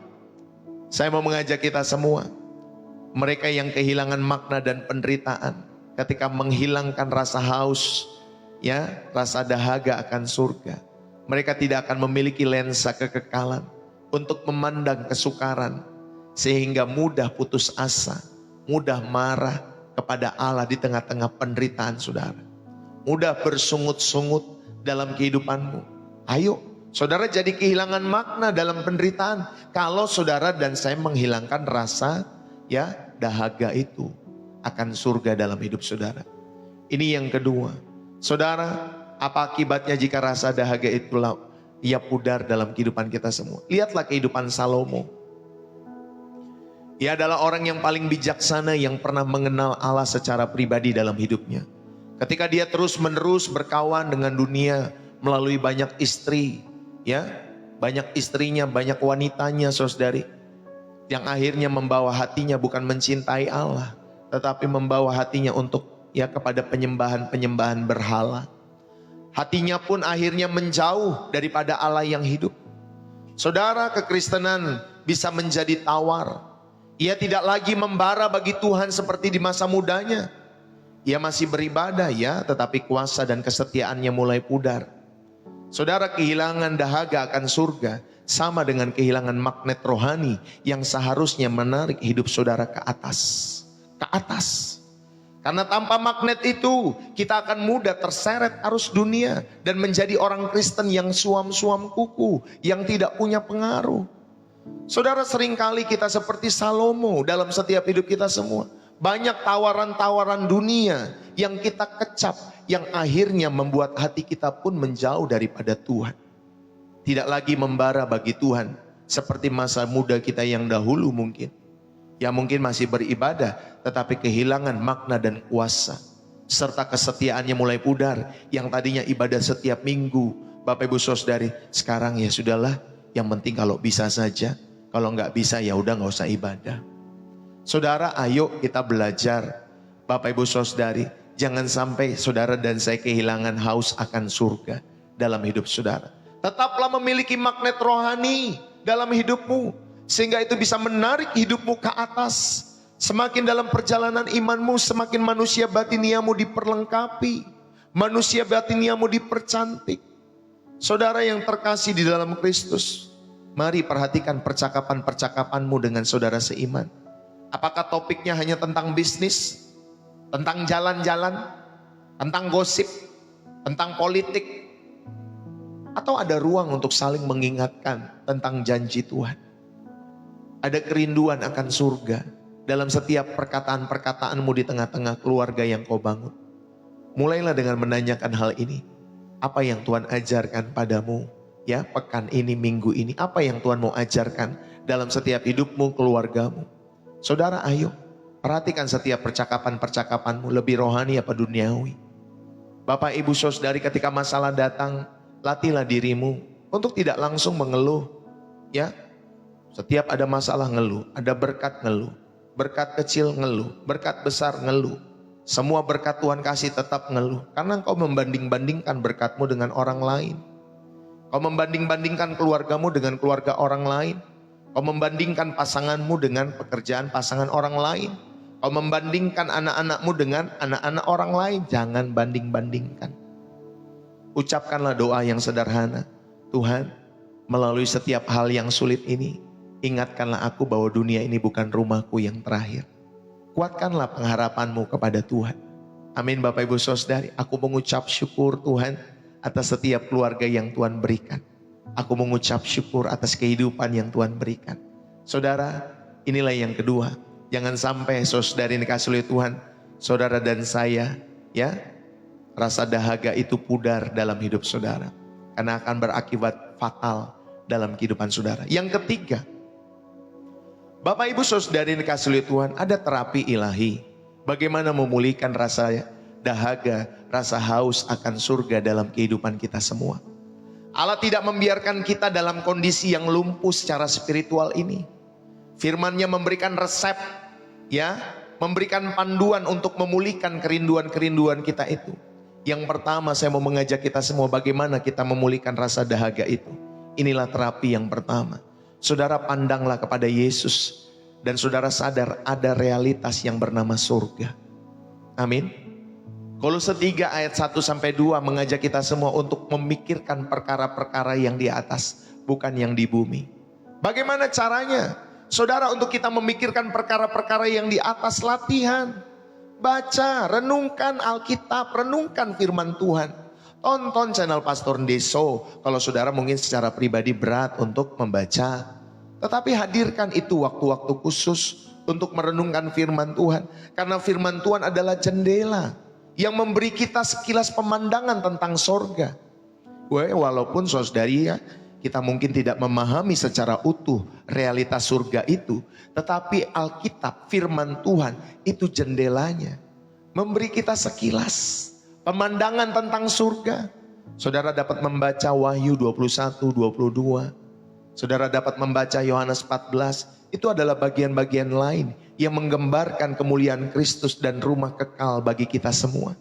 saya mau mengajak kita semua, mereka yang kehilangan makna dan penderitaan, ketika menghilangkan rasa haus, ya, rasa dahaga akan surga, mereka tidak akan memiliki lensa kekekalan untuk memandang kesukaran, sehingga mudah putus asa, mudah marah kepada Allah di tengah-tengah penderitaan saudara, mudah bersungut-sungut dalam kehidupanmu. Ayo, saudara jadi kehilangan makna dalam penderitaan kalau saudara dan saya menghilangkan rasa, ya, dahaga itu akan surga dalam hidup saudara. Ini yang kedua. Saudara, apa akibatnya jika rasa dahaga itulah ia pudar dalam kehidupan kita semua? Lihatlah kehidupan Salomo. Ia adalah orang yang paling bijaksana yang pernah mengenal Allah secara pribadi dalam hidupnya. Ketika dia terus-menerus berkawan dengan dunia melalui banyak istri, ya, banyak istrinya, banyak wanitanya, saudari, yang akhirnya membawa hatinya bukan mencintai Allah, tetapi membawa hatinya untuk, ya, kepada penyembahan-penyembahan berhala. Hatinya pun akhirnya menjauh daripada Allah yang hidup. Saudara, kekristenan bisa menjadi tawar. Ia tidak lagi membara bagi Tuhan seperti di masa mudanya. Ia masih beribadah, ya, tetapi kuasa dan kesetiaannya mulai pudar. Saudara, kehilangan dahaga akan surga sama dengan kehilangan magnet rohani yang seharusnya menarik hidup saudara ke atas. Ke atas. Karena tanpa magnet itu kita akan mudah terseret arus dunia dan menjadi orang Kristen yang suam-suam kuku, yang tidak punya pengaruh. Saudara, seringkali kita seperti Salomo dalam setiap hidup kita semua. Banyak tawaran-tawaran dunia yang kita kecap, yang akhirnya membuat hati kita pun menjauh daripada Tuhan. Tidak lagi membara bagi Tuhan seperti masa muda kita yang dahulu mungkin. Yang mungkin masih beribadah tetapi kehilangan makna dan kuasa. Serta kesetiaannya mulai pudar. Yang tadinya ibadah setiap minggu. Bapak Ibu Saudari, sekarang ya sudahlah, yang penting kalau bisa saja. Kalau nggak bisa ya udah nggak usah ibadah. Saudara, ayo kita belajar. Bapak Ibu Saudari, jangan sampai saudara dan saya kehilangan haus akan surga dalam hidup saudara. Tetaplah memiliki magnet rohani dalam hidupmu, sehingga itu bisa menarik hidupmu ke atas. Semakin dalam perjalanan imanmu, semakin manusia batiniamu diperlengkapi, manusia batiniamu dipercantik. Saudara yang terkasih di dalam Kristus, mari perhatikan percakapan-percakapanmu dengan saudara seiman. Apakah topiknya hanya tentang bisnis, tentang jalan-jalan, tentang gosip, tentang politik, atau ada ruang untuk saling mengingatkan tentang janji Tuhan? Ada kerinduan akan surga dalam setiap perkataan-perkataanmu di tengah-tengah keluarga yang kau bangun. Mulailah dengan menanyakan hal ini. Apa yang Tuhan ajarkan padamu, ya, pekan ini, minggu ini? Apa yang Tuhan mau ajarkan dalam setiap hidupmu, keluargamu? Saudara, ayo perhatikan setiap percakapan-percakapanmu, lebih rohani apa duniawi. Bapak Ibu Saudari, ketika masalah datang, latihlah dirimu untuk tidak langsung mengeluh, ya. Setiap ada masalah ngeluh, ada berkat ngeluh, berkat kecil ngeluh, berkat besar ngeluh. Semua berkat Tuhan kasih tetap ngeluh, karena engkau membanding-bandingkan berkatmu dengan orang lain. Kau membanding-bandingkan keluargamu dengan keluarga orang lain. Kau membandingkan pasanganmu dengan pekerjaan pasangan orang lain. Kau membandingkan anak-anakmu dengan anak-anak orang lain. Jangan banding-bandingkan. Ucapkanlah doa yang sederhana. Tuhan, melalui setiap hal yang sulit ini, ingatkanlah aku bahwa dunia ini bukan rumahku yang terakhir. Kuatkanlah pengharapanmu kepada Tuhan. Amin. Bapak Ibu Saudari, aku mengucap syukur Tuhan atas setiap keluarga yang Tuhan berikan. Aku mengucap syukur atas kehidupan yang Tuhan berikan. Saudara, inilah yang kedua. Jangan sampai saudari dikasih oleh Tuhan, saudara dan saya, ya, rasa dahaga itu pudar dalam hidup saudara. Karena akan berakibat fatal dalam kehidupan saudara. Yang ketiga, Bapak Ibu Saudari dikasih oleh Tuhan, ada terapi ilahi. Bagaimana memulihkan rasa dahaga, rasa haus akan surga dalam kehidupan kita semua. Allah tidak membiarkan kita dalam kondisi yang lumpuh secara spiritual ini. Firman-Nya memberikan resep, ya, memberikan panduan untuk memulihkan kerinduan-kerinduan kita itu. Yang pertama saya mau mengajak kita semua bagaimana kita memulihkan rasa dahaga itu. Inilah terapi yang pertama. Saudara pandanglah kepada Yesus dan saudara sadar ada realitas yang bernama surga. Amin. Kolose 3 ayat 1-2 mengajak kita semua untuk memikirkan perkara-perkara yang di atas, bukan yang di bumi. Bagaimana caranya? Saudara, untuk kita memikirkan perkara-perkara yang di atas, latihan. Baca, renungkan Alkitab, renungkan firman Tuhan. Tonton channel Pastor Ndeso kalau saudara mungkin secara pribadi berat untuk membaca. Tetapi hadirkan itu waktu-waktu khusus untuk merenungkan firman Tuhan. Karena firman Tuhan adalah jendela yang memberi kita sekilas pemandangan tentang sorga. Walaupun saudari ya, kita mungkin tidak memahami secara utuh realitas surga itu. Tetapi Alkitab, firman Tuhan itu jendelanya. Memberi kita sekilas pemandangan tentang surga. Saudara dapat membaca Wahyu 21-22. Saudara dapat membaca Yohanes 14. Itu adalah bagian-bagian lain yang menggambarkan kemuliaan Kristus dan rumah kekal bagi kita semua.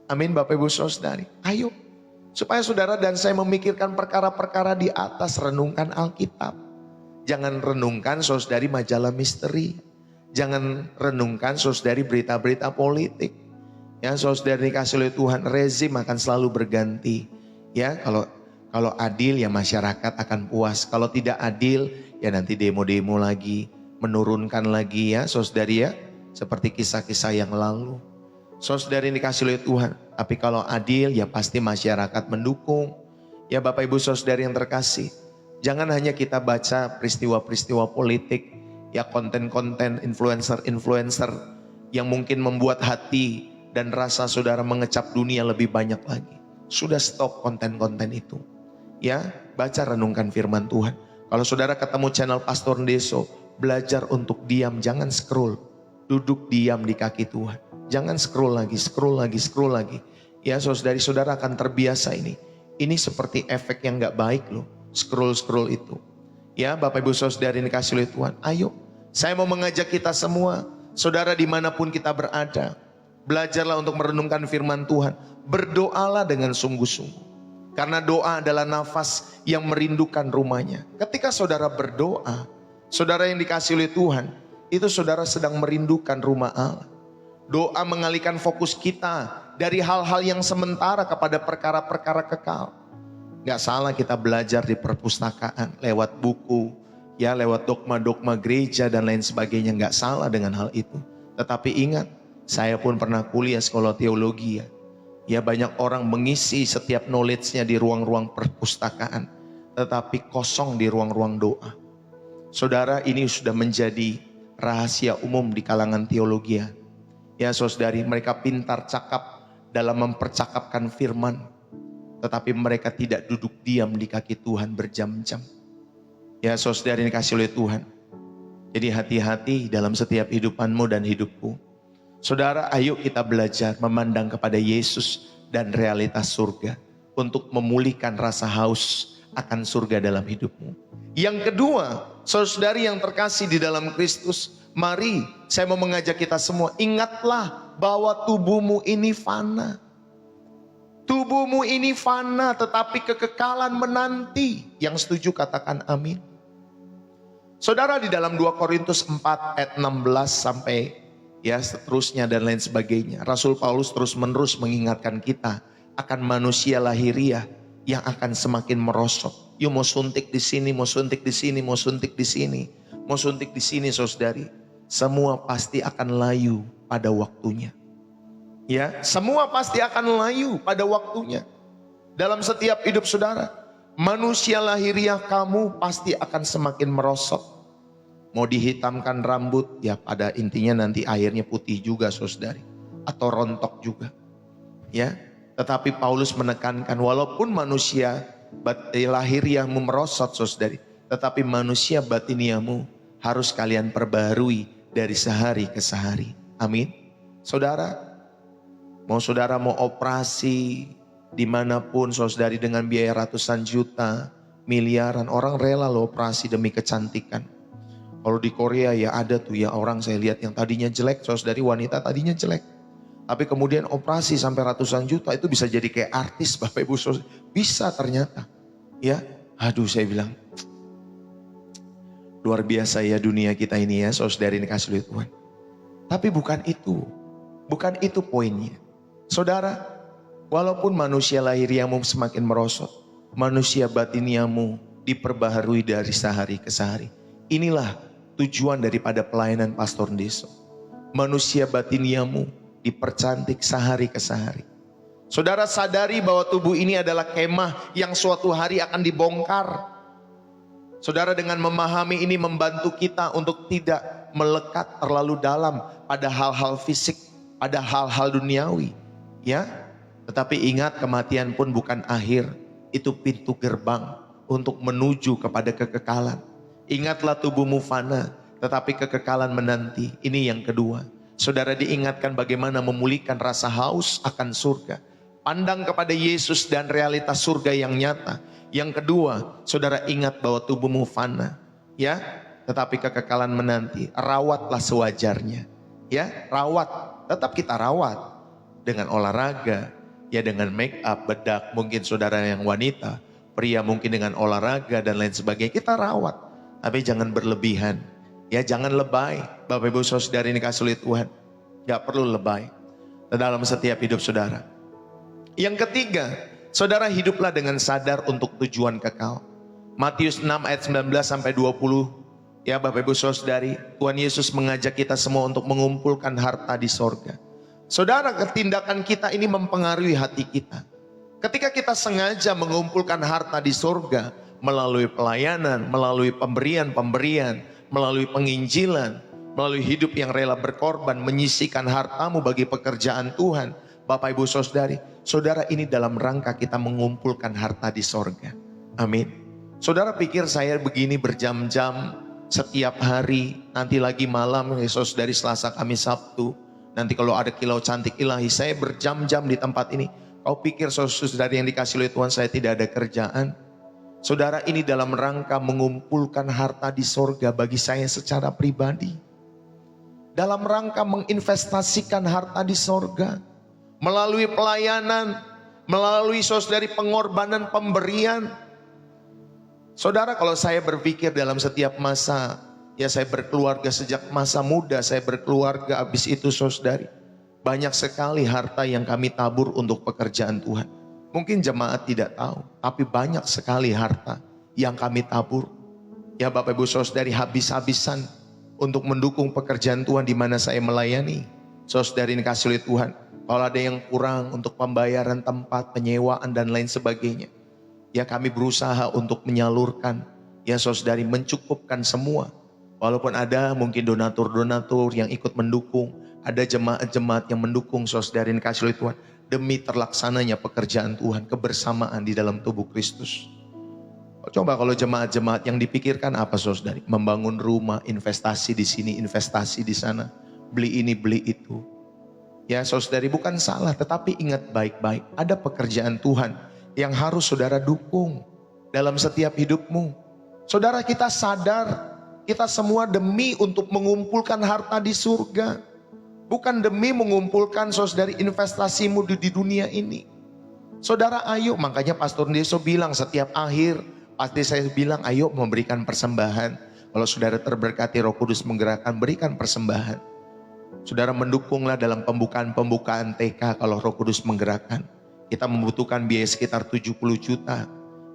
Amin Bapak Ibu Saudari. Ayo. Supaya saudara dan saya memikirkan perkara-perkara di atas, renungkan Alkitab. Jangan renungkan saudari majalah misteri. Jangan renungkan saudari berita-berita politik. Ya saudari dikasih oleh Tuhan, rezim akan selalu berganti. Ya kalau adil ya masyarakat akan puas. Kalau tidak adil ya nanti demo-demo lagi. Menurunkan lagi ya saudari ya. Seperti kisah-kisah yang lalu. Saudari dikasih oleh Tuhan. Tapi kalau adil ya pasti masyarakat mendukung. Ya Bapak Ibu saudari yang terkasih. Jangan hanya kita baca peristiwa-peristiwa politik. Ya konten-konten influencer-influencer. Yang mungkin membuat hati dan rasa saudara mengecap dunia lebih banyak lagi. Sudah stop konten-konten itu. Ya baca renungkan firman Tuhan. Kalau saudara ketemu channel Pastor Ndeso. Belajar untuk diam, jangan scroll. Duduk diam di kaki Tuhan. Jangan scroll lagi, scroll lagi, scroll lagi. Ya saudari-saudara akan terbiasa ini. Ini seperti efek yang gak baik loh. Scroll-scroll itu. Ya Bapak Ibu saudari dikasih oleh Tuhan. Ayo, saya mau mengajak kita semua. Saudara dimanapun kita berada. Belajarlah untuk merenungkan firman Tuhan. Berdoalah dengan sungguh-sungguh. Karena doa adalah nafas yang merindukan rumahnya. Ketika saudara berdoa, saudara yang dikasih oleh Tuhan, itu saudara sedang merindukan rumah Allah. Doa mengalihkan fokus kita dari hal-hal yang sementara kepada perkara-perkara kekal. Gak salah kita belajar di perpustakaan, lewat buku, ya lewat dogma-dogma gereja dan lain sebagainya. Gak salah dengan hal itu. Tetapi ingat, saya pun pernah kuliah sekolah teologi ya. Ya banyak orang mengisi setiap knowledge-nya di ruang-ruang perpustakaan. Tetapi kosong di ruang-ruang doa. Saudara, ini sudah menjadi rahasia umum di kalangan teologi ya. Ya saudari, mereka pintar cakap dalam mempercakapkan firman. Tetapi mereka tidak duduk diam di kaki Tuhan berjam-jam. Ya saudari dikasih oleh Tuhan. Jadi hati-hati dalam setiap hidupanmu dan hidupku. Saudara, ayo kita belajar memandang kepada Yesus dan realitas surga. Untuk memulihkan rasa haus akan surga dalam hidupmu. Yang kedua, saudari yang terkasih di dalam Kristus. Mari saya mau mengajak kita semua, ingatlah bahwa tubuhmu ini fana. Tubuhmu ini fana tetapi kekekalan menanti. Yang setuju katakan amin. Saudara, di dalam 2 Korintus 4 ayat 16 sampai ya seterusnya dan lain sebagainya. Rasul Paulus terus menerus mengingatkan kita akan manusia lahiriah yang akan semakin merosot. Yuk mau suntik di sini, mau suntik di sini, mau suntik di sini. Mau suntik di sini saudari. Semua pasti akan layu pada waktunya. Ya, semua pasti akan layu pada waktunya. Dalam setiap hidup saudara, manusia lahiriah kamu pasti akan semakin merosot. Mau dihitamkan rambut, ya pada intinya nanti akhirnya putih juga saudari. Atau rontok juga. Ya, tetapi Paulus menekankan walaupun manusia lahiriahmu merosot saudari. Tetapi manusia batiniahmu harus kalian perbarui dari sehari ke sehari. Amin. Saudara mau operasi dimanapun saudari dengan biaya ratusan juta, miliaran. Orang rela loh operasi demi kecantikan. Kalau di Korea ya ada tuh ya orang saya lihat yang tadinya jelek, saudari wanita tadinya jelek. Tapi kemudian operasi sampai ratusan juta itu bisa jadi kayak artis Bapak Ibu Saudara. Bisa ternyata. Ya, aduh saya bilang. Luar biasa ya dunia kita ini ya saudara ini kasih lihat Tuhan. Tapi bukan itu. Bukan itu poinnya. Saudara, walaupun manusia lahiriamu semakin merosot. Manusia batiniamu diperbaharui dari sehari ke sehari. Inilah tujuan daripada pelayanan Pastor Ndeso. Manusia batiniamu dipercantik sehari ke sehari. Saudara sadari bahwa tubuh ini adalah kemah yang suatu hari akan dibongkar. Saudara dengan memahami ini membantu kita untuk tidak melekat terlalu dalam pada hal-hal fisik, pada hal-hal duniawi. Ya, tetapi ingat kematian pun bukan akhir, itu pintu gerbang untuk menuju kepada kekekalan. Ingatlah tubuhmu fana, tetapi kekekalan menanti. Ini yang kedua. Saudara diingatkan bagaimana memulihkan rasa haus akan surga. Pandang kepada Yesus dan realitas surga yang nyata. Yang kedua, saudara ingat bahwa tubuhmu fana. Ya, tetapi kekekalan menanti. Rawatlah sewajarnya. Ya, rawat. Tetap kita rawat. Dengan olahraga. Ya dengan make up, bedak. Mungkin saudara yang wanita. Pria mungkin dengan olahraga dan lain sebagainya. Kita rawat. Tapi jangan berlebihan. Ya jangan lebay. Bapak Ibu Saudara ini kasih lihat Tuhan. Gak perlu lebay. Dalam setiap hidup saudara. Yang ketiga. Saudara hiduplah dengan sadar untuk tujuan kekal. Matius 6 ayat 19 sampai 20. Ya Bapak Ibu Saudari. Tuhan Yesus mengajak kita semua untuk mengumpulkan harta di sorga. Saudara ketindakan kita ini mempengaruhi hati kita. Ketika kita sengaja mengumpulkan harta di sorga. Melalui pelayanan, melalui pemberian, melalui penginjilan, melalui hidup yang rela berkorban, menyisihkan hartamu bagi pekerjaan Tuhan. Bapak Ibu Saudari, saudara ini dalam rangka kita mengumpulkan harta di sorga. Amin. Saudara pikir saya begini berjam-jam setiap hari, nanti lagi malam, Yesus dari Selasa, Kamis, Sabtu. Nanti kalau ada kilau cantik ilahi, saya berjam-jam di tempat ini. Kau pikir saudara yang dikasih oleh Tuhan saya tidak ada kerjaan? Saudara ini dalam rangka mengumpulkan harta di sorga bagi saya secara pribadi. Dalam rangka menginvestasikan harta di sorga. Melalui pelayanan, melalui saudari pengorbanan pemberian. Saudara kalau saya berpikir dalam setiap masa, ya saya berkeluarga sejak masa muda, saya berkeluarga habis itu saudari. Banyak sekali harta yang kami tabur untuk pekerjaan Tuhan. Mungkin jemaat tidak tahu, tapi banyak sekali harta yang kami tabur. Ya Bapak Ibu Saudari habis-habisan untuk mendukung pekerjaan Tuhan di mana saya melayani. Saudari ini kasih oleh Tuhan. Kalau ada yang kurang untuk pembayaran tempat, penyewaan dan lain sebagainya. Ya kami berusaha untuk menyalurkan. Ya saudari mencukupkan semua. Walaupun ada mungkin donatur-donatur yang ikut mendukung. Ada jemaat-jemaat yang mendukung saudari ini kasih oleh Tuhan. Demi terlaksananya pekerjaan Tuhan, kebersamaan di dalam tubuh Kristus. Coba kalau jemaat-jemaat yang dipikirkan apa saudari? Membangun rumah, investasi di sini, investasi di sana. Beli ini, beli itu. Ya saudari bukan salah, tetapi ingat baik-baik. Ada pekerjaan Tuhan yang harus saudara dukung dalam setiap hidupmu. Saudara kita sadar, kita semua demi untuk mengumpulkan harta di surga. Bukan demi mengumpulkan saudari investasimu di dunia ini. Saudara ayo, makanya Pastor Ndeso bilang setiap akhir, pasti saya bilang ayo memberikan persembahan. Kalau saudara terberkati Roh Kudus menggerakkan, berikan persembahan. Saudara mendukunglah dalam pembukaan TK kalau Roh Kudus menggerakkan. Kita membutuhkan biaya sekitar 70 juta.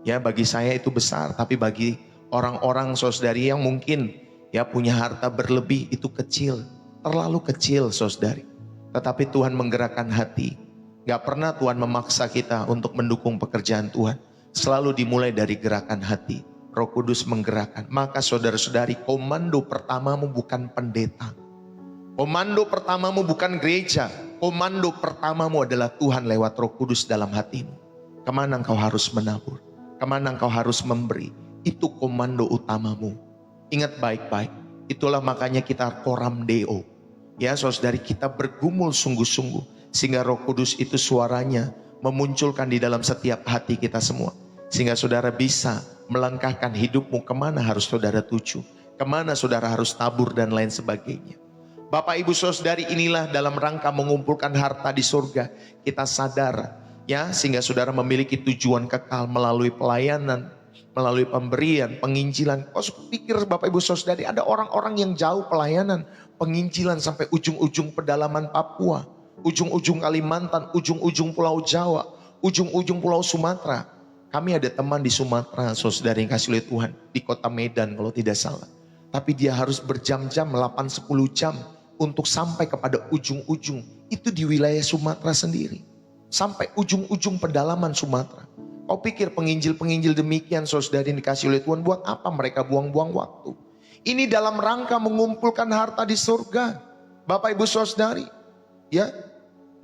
Ya bagi saya itu besar, tapi bagi orang-orang saudari yang mungkin ya punya harta berlebih itu kecil. Terlalu kecil saudari. Tetapi Tuhan menggerakkan hati. Gak pernah Tuhan memaksa kita untuk mendukung pekerjaan Tuhan. Selalu dimulai dari gerakan hati. Roh Kudus menggerakkan. Maka saudara-saudari, komando pertamamu bukan pendeta. Komando pertamamu bukan gereja. Komando pertamamu adalah Tuhan lewat Roh Kudus dalam hatimu. Kemana engkau harus menabur? Kemana engkau harus memberi? Itu komando utamamu. Ingat baik-baik. Itulah makanya kita koram deo. Ya saudari kita bergumul sungguh-sungguh. Sehingga Roh Kudus itu suaranya memunculkan di dalam setiap hati kita semua. Sehingga saudara bisa melangkahkan hidupmu kemana harus saudara tuju. Kemana saudara harus tabur dan lain sebagainya. Bapak Ibu Saudari, inilah dalam rangka mengumpulkan harta di surga. Kita sadar ya, sehingga saudara memiliki tujuan kekal melalui pelayanan, melalui pemberian, penginjilan. Kau pikir Bapak Ibu Saudari, ada orang-orang yang jauh pelayanan, penginjilan sampai ujung-ujung pedalaman Papua, ujung-ujung Kalimantan, ujung-ujung Pulau Jawa, ujung-ujung Pulau Sumatera. Kami ada teman di Sumatera, saudara yang kasih oleh Tuhan, di kota Medan kalau tidak salah. Tapi dia harus berjam-jam, 8-10 jam untuk sampai kepada ujung-ujung. Itu di wilayah Sumatera sendiri. Sampai ujung-ujung pedalaman Sumatera. Kau pikir penginjil-penginjil demikian, saudara yang dikasih oleh Tuhan, buat apa mereka buang-buang waktu? Ini dalam rangka mengumpulkan harta di surga. Bapak Ibu Saudari, ya,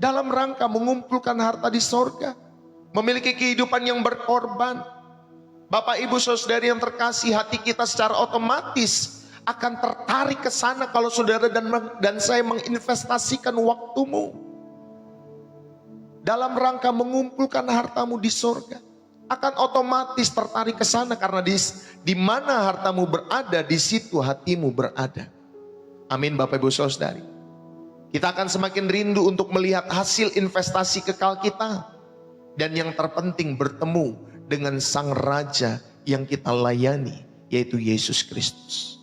dalam rangka mengumpulkan harta di surga. Memiliki kehidupan yang berkorban. Bapak Ibu Saudari yang terkasih, hati kita secara otomatis akan tertarik ke sana kalau saudara dan saya menginvestasikan waktumu dalam rangka mengumpulkan hartamu di surga. Akan otomatis tertarik ke sana karena di mana hartamu berada, di situ hatimu berada. Amin Bapak Ibu Saudari. Kita akan semakin rindu untuk melihat hasil investasi kekal kita. Dan yang terpenting bertemu dengan Sang Raja yang kita layani, yaitu Yesus Kristus.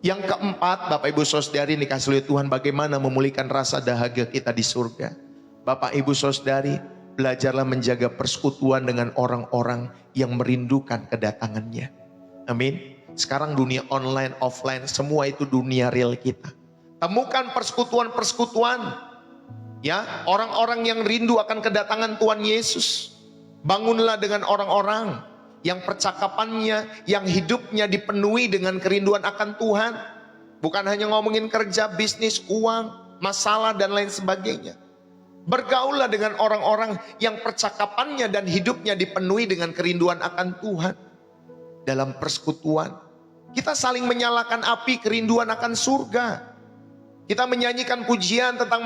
Yang keempat, Bapak Ibu Saudari dikasih oleh Tuhan, bagaimana memulihkan rasa dahaga kita di surga. Bapak Ibu Saudari, belajarlah menjaga persekutuan dengan orang-orang yang merindukan kedatangannya. Amin. Sekarang dunia online, offline, semua itu dunia real kita. Temukan persekutuan-persekutuan. Ya, orang-orang yang rindu akan kedatangan Tuhan Yesus. Bangunlah dengan orang-orang yang percakapannya, yang hidupnya dipenuhi dengan kerinduan akan Tuhan. Bukan hanya ngomongin kerja, bisnis, uang, masalah dan lain sebagainya. Bergaullah dengan orang-orang yang percakapannya dan hidupnya dipenuhi dengan kerinduan akan Tuhan. Dalam persekutuan, kita saling menyalakan api kerinduan akan surga. Kita menyanyikan pujian tentang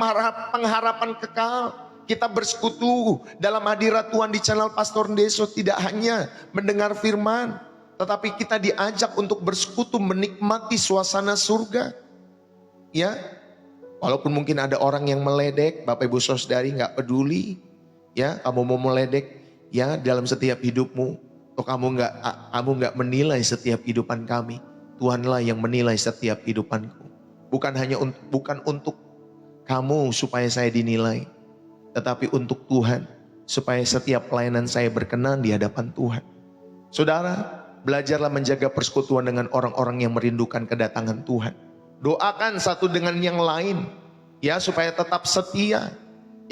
pengharapan kekal. Kita bersekutu dalam hadirat Tuhan di channel Pastor Ndeso. Tidak hanya mendengar firman, tetapi kita diajak untuk bersekutu menikmati suasana surga. Ya, walaupun mungkin ada orang yang meledek, Bapak Ibu Saudari nggak peduli. Ya, kamu mau meledek ya dalam setiap hidupmu. Atau kamu nggak menilai setiap kehidupan kami. Tuhanlah yang menilai setiap kehidupanku. Bukan untuk kamu supaya saya dinilai, tetapi untuk Tuhan supaya setiap pelayanan saya berkenan di hadapan Tuhan. Saudara, belajarlah menjaga persekutuan dengan orang-orang yang merindukan kedatangan Tuhan. Doakan satu dengan yang lain ya, supaya tetap setia.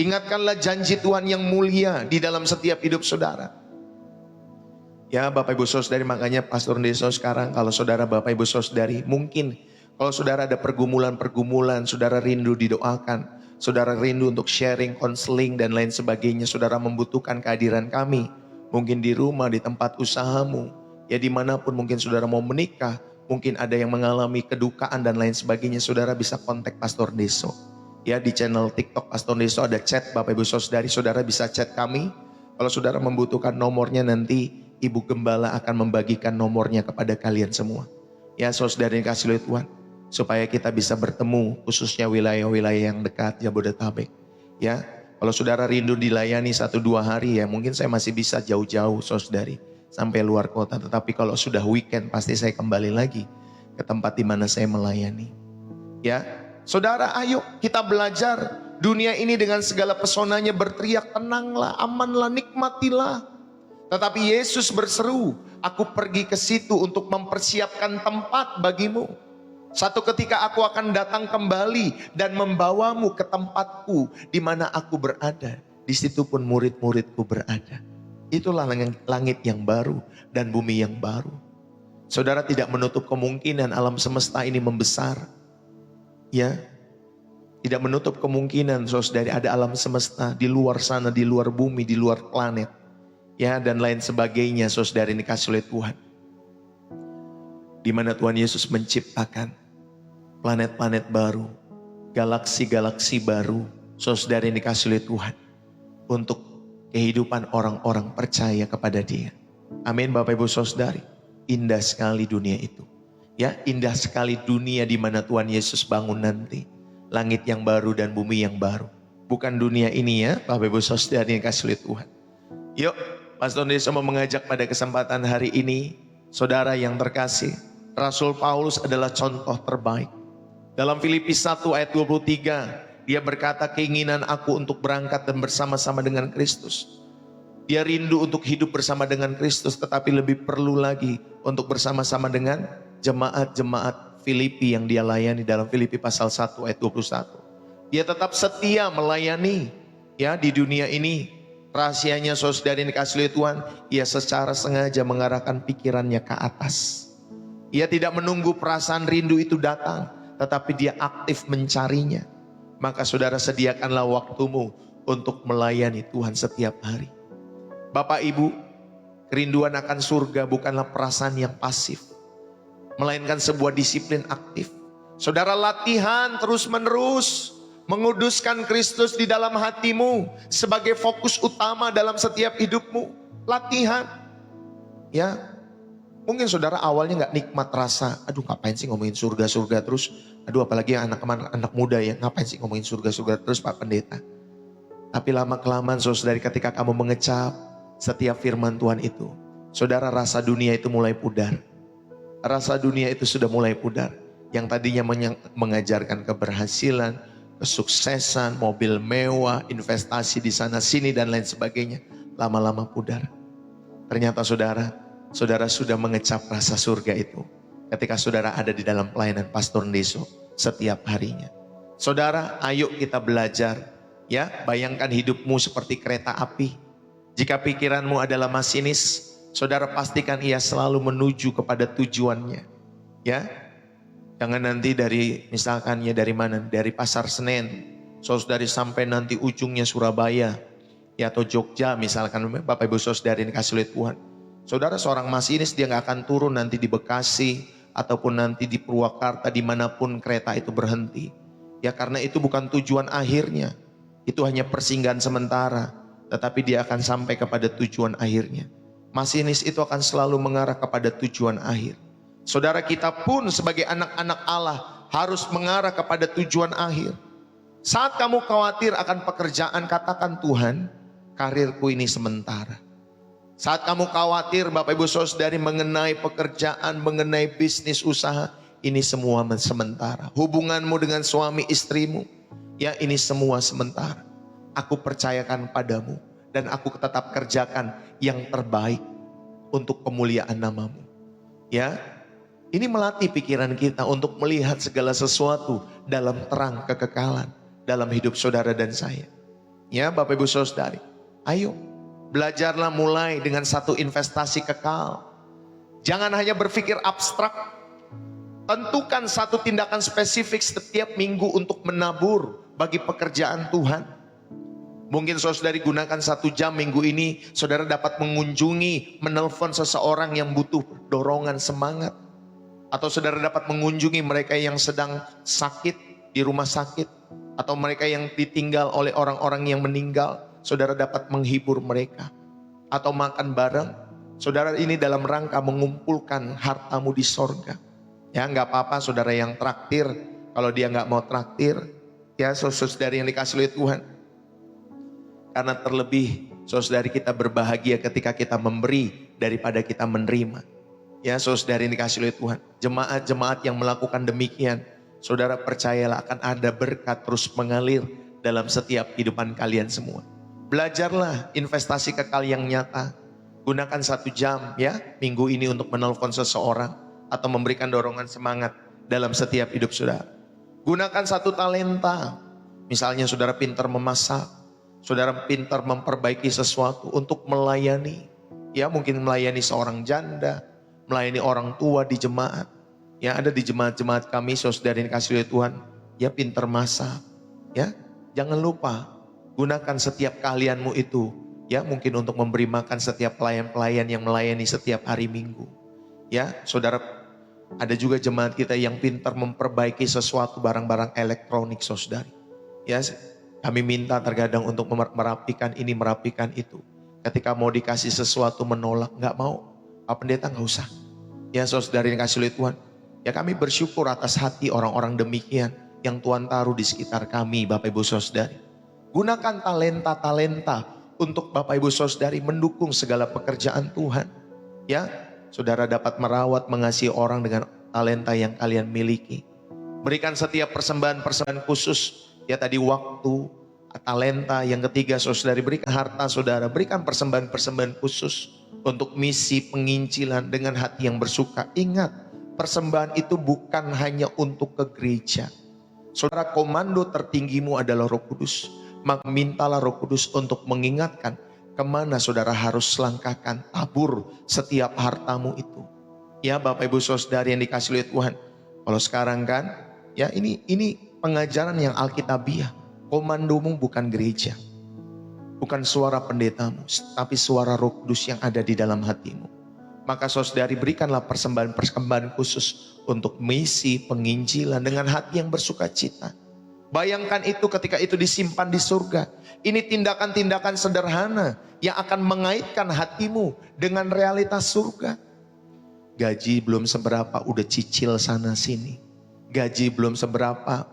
Ingatkanlah janji Tuhan yang mulia di dalam setiap hidup saudara. Ya Bapak Ibu Saudari, makanya Pastor Ndeso sekarang kalau saudara Bapak Ibu Saudari, mungkin kalau saudara ada pergumulan-pergumulan, saudara rindu didoakan, saudara rindu untuk sharing, konseling dan lain sebagainya, saudara membutuhkan kehadiran kami. Mungkin di rumah, di tempat usahamu, ya dimanapun mungkin saudara mau menikah, mungkin ada yang mengalami kedukaan dan lain sebagainya, saudara bisa kontak Pastor Ndeso. Ya di channel TikTok Pastor Ndeso ada chat Bapak Ibu Saudari, saudara bisa chat kami. Kalau saudara membutuhkan nomornya, nanti Ibu Gembala akan membagikan nomornya kepada kalian semua. Ya saudara yang kasih oleh Tuhan, supaya kita bisa bertemu khususnya wilayah-wilayah yang dekat Jabodetabek. Ya, kalau saudara rindu dilayani 1-2 hari ya mungkin saya masih bisa jauh-jauh saudari sampai luar kota. Tetapi kalau sudah weekend pasti saya kembali lagi ke tempat di mana saya melayani. Ya, saudara ayo kita belajar dunia ini dengan segala pesonanya berteriak tenanglah, amanlah, nikmatilah. Tetapi Yesus berseru, aku pergi ke situ untuk mempersiapkan tempat bagimu. Satu ketika aku akan datang kembali dan membawamu ke tempatku di mana aku berada. Di situ pun murid-muridku berada. Itulah langit yang baru dan bumi yang baru. Saudara tidak menutup kemungkinan alam semesta ini membesar. Ya, tidak menutup kemungkinan saudari ada alam semesta di luar sana, di luar bumi, di luar planet. Ya, dan lain sebagainya saudari ini dikasih oleh Tuhan. Di mana Tuhan Yesus menciptakan planet-planet baru, galaksi-galaksi baru, saudara yang dikasih oleh Tuhan, untuk kehidupan orang-orang percaya kepada Dia. Amin Bapak Ibu Saudari, indah sekali dunia itu. Ya, indah sekali dunia di mana Tuhan Yesus bangun nanti. langit yang baru dan bumi yang baru. Bukan dunia ini ya, Bapak Ibu Saudara yang kasih oleh Tuhan. Yuk, Pastor Ndeso mau mengajak pada kesempatan hari ini, saudara yang terkasih, Rasul Paulus adalah contoh terbaik. Dalam Filipi 1 ayat 23, dia berkata, keinginan aku untuk berangkat dan bersama-sama dengan Kristus. Dia rindu untuk hidup bersama dengan Kristus, tetapi lebih perlu lagi untuk bersama-sama dengan jemaat-jemaat Filipi yang dia layani dalam Filipi pasal 1 ayat 21. Dia tetap setia melayani ya di dunia ini. Rahasianya saudara yang dikasihi oleh Tuhan, ia secara sengaja mengarahkan pikirannya ke atas. Ia tidak menunggu perasaan rindu itu datang, tetapi dia aktif mencarinya. Maka saudara sediakanlah waktumu untuk melayani Tuhan setiap hari. Bapak Ibu, kerinduan akan surga bukanlah perasaan yang pasif, melainkan sebuah disiplin aktif. Saudara latihan terus menerus menguduskan Kristus di dalam hatimu sebagai fokus utama dalam setiap hidupmu. Latihan. Ya, mungkin saudara awalnya gak nikmat rasa, aduh ngapain sih ngomongin surga-surga terus. Aduh apalagi anak muda ya, ngapain sih ngomongin surga-surga terus Pak Pendeta. Tapi lama-kelamaan saudara, ketika kamu mengecap setiap firman Tuhan itu, saudara rasa dunia itu mulai pudar. Rasa dunia itu sudah mulai pudar. Yang tadinya mengajarkan keberhasilan, kesuksesan, mobil mewah, investasi di sana sini dan lain sebagainya, lama-lama pudar. Ternyata saudara sudah mengecap rasa surga itu ketika saudara ada di dalam pelayanan Pastor Ndeso setiap harinya. Saudara, ayo kita belajar ya, bayangkan hidupmu seperti kereta api. Jika pikiranmu adalah masinis, saudara pastikan ia selalu menuju kepada tujuannya. Ya, jangan nanti dari misalkannya dari mana? Dari Pasar Senen, saudara sampai nanti ujungnya Surabaya, ya atau Jogja misalkan, Bapak Ibu saudara yang dikasihi oleh Tuhan. Saudara seorang masinis dia nggak akan turun nanti di Bekasi ataupun nanti di Purwakarta dimanapun kereta itu berhenti. Ya karena itu bukan tujuan akhirnya, itu hanya persinggahan sementara, tetapi dia akan sampai kepada tujuan akhirnya. Masinis itu akan selalu mengarah kepada tujuan akhir. Saudara, kita pun sebagai anak-anak Allah harus mengarah kepada tujuan akhir. Saat kamu khawatir akan pekerjaan, katakan Tuhan, karirku ini sementara. Saat kamu khawatir Bapak Ibu Saudari mengenai pekerjaan, mengenai bisnis usaha, ini semua sementara. Hubunganmu dengan suami istrimu, ya ini semua sementara. Aku percayakan padamu dan aku tetap kerjakan yang terbaik untuk kemuliaan namamu. Ya, ini melatih pikiran kita untuk melihat segala sesuatu dalam terang kekekalan dalam hidup saudara dan saya. Ya Bapak Ibu Saudari, ayo belajarlah mulai dengan satu investasi kekal. Jangan hanya berpikir abstrak. Tentukan satu tindakan spesifik setiap minggu untuk menabur bagi pekerjaan Tuhan. Mungkin saudari gunakan 1 jam minggu ini, saudara dapat mengunjungi, menelpon seseorang yang butuh dorongan semangat. Atau saudara dapat mengunjungi mereka yang sedang sakit di rumah sakit. Atau mereka yang ditinggal oleh orang-orang yang meninggal, saudara dapat menghibur mereka. Atau makan bareng, saudara ini dalam rangka mengumpulkan hartamu di sorga. Ya nggak apa-apa saudara yang traktir, kalau dia nggak mau traktir, ya saudari yang dikasih oleh Tuhan. Karena terlebih saudari kita berbahagia ketika kita memberi daripada kita menerima. Ya saudari yang dikasih oleh Tuhan. Jemaat-jemaat yang melakukan demikian, saudara percayalah akan ada berkat terus mengalir dalam setiap kehidupan kalian semua. Belajarlah investasi kekal yang nyata. Gunakan 1 jam ya minggu ini untuk menelpon seseorang atau memberikan dorongan semangat dalam setiap hidup saudara. Gunakan 1 talenta. Misalnya saudara pintar memasak, saudara pintar memperbaiki sesuatu untuk melayani. Ya mungkin melayani seorang janda, melayani orang tua di jemaat. Ya ada di jemaat-jemaat kami saudara yang dikasihi oleh Tuhan, ya pintar masak. Ya jangan lupa gunakan setiap keahlianmu itu. Ya mungkin untuk memberi makan setiap pelayan-pelayan yang melayani setiap hari Minggu. Ya saudara, ada juga jemaat kita yang pintar memperbaiki sesuatu barang-barang elektronik saudari. Ya kami minta terkadang untuk merapikan ini, merapikan itu. Ketika mau dikasih sesuatu menolak, nggak mau. Pak Pendeta nggak usah. Ya saudari yang kasih oleh Tuhan. Ya kami bersyukur atas hati orang-orang demikian. yang Tuhan taruh di sekitar kami, Bapak Ibu Saudari. Gunakan talenta-talenta untuk Bapak Ibu Saudari mendukung segala pekerjaan Tuhan. Ya, saudara dapat merawat, mengasihi orang dengan talenta yang kalian miliki. Berikan setiap persembahan-persembahan khusus. Ya tadi waktu, talenta. Yang ketiga saudari berikan harta saudara. Berikan persembahan-persembahan khusus untuk misi penginjilan dengan hati yang bersuka. Ingat, persembahan itu bukan hanya untuk ke gereja. Saudara, komando tertinggimu adalah Roh Kudus. Maka mintalah Roh Kudus untuk mengingatkan kemana saudara harus langkahkan, tabur setiap hartamu itu. Ya Bapak Ibu Saudari yang dikasih oleh Tuhan. Kalau sekarang kan, ya ini pengajaran yang alkitabiah. Komandomu bukan gereja, bukan suara pendetamu, tapi suara Roh Kudus yang ada di dalam hatimu. Maka saudari berikanlah persembahan-persembahan khusus untuk misi penginjilan dengan hati yang bersuka cita. Bayangkan itu ketika itu disimpan di surga. Ini tindakan-tindakan sederhana yang akan mengaitkan hatimu dengan realitas surga. Gaji belum seberapa, udah cicil sana sini. Gaji belum seberapa,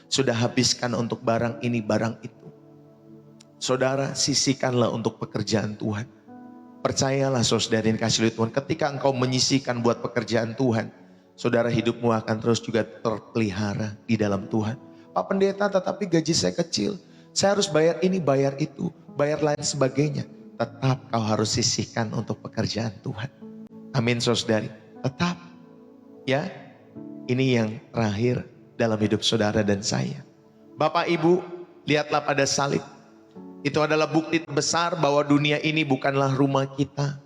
sudah habiskan untuk barang ini, barang itu. Saudara, sisihkanlah untuk pekerjaan Tuhan. Percayalah saudara yang kasih Tuhan, ketika engkau menyisihkan buat pekerjaan Tuhan, saudara, hidupmu akan terus juga terpelihara di dalam Tuhan. Pak Pendeta, tetapi gaji saya kecil. Saya harus bayar ini, bayar itu, bayar lain sebagainya. Tetap kau harus sisihkan untuk pekerjaan Tuhan. Amin saudari. Tetap. Ya, ini yang terakhir dalam hidup saudara dan saya. Bapak Ibu, lihatlah pada salib. Itu adalah bukti terbesar bahwa dunia ini bukanlah rumah kita.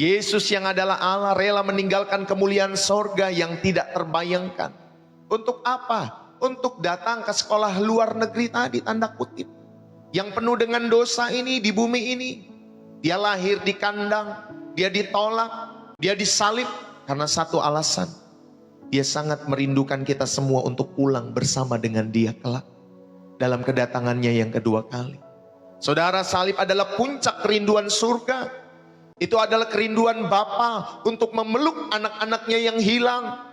Yesus yang adalah Allah rela meninggalkan kemuliaan sorga yang tidak terbayangkan. Untuk apa? Untuk datang ke sekolah luar negeri tadi, tanda kutip. Yang penuh dengan dosa ini di bumi ini. Dia lahir di kandang, dia ditolak, dia disalib karena satu alasan. Dia sangat merindukan kita semua untuk pulang bersama dengan dia kelak. Dalam kedatangannya yang kedua kali. Saudara, salib adalah puncak kerinduan surga. Itu adalah kerinduan Bapa untuk memeluk anak-anaknya yang hilang.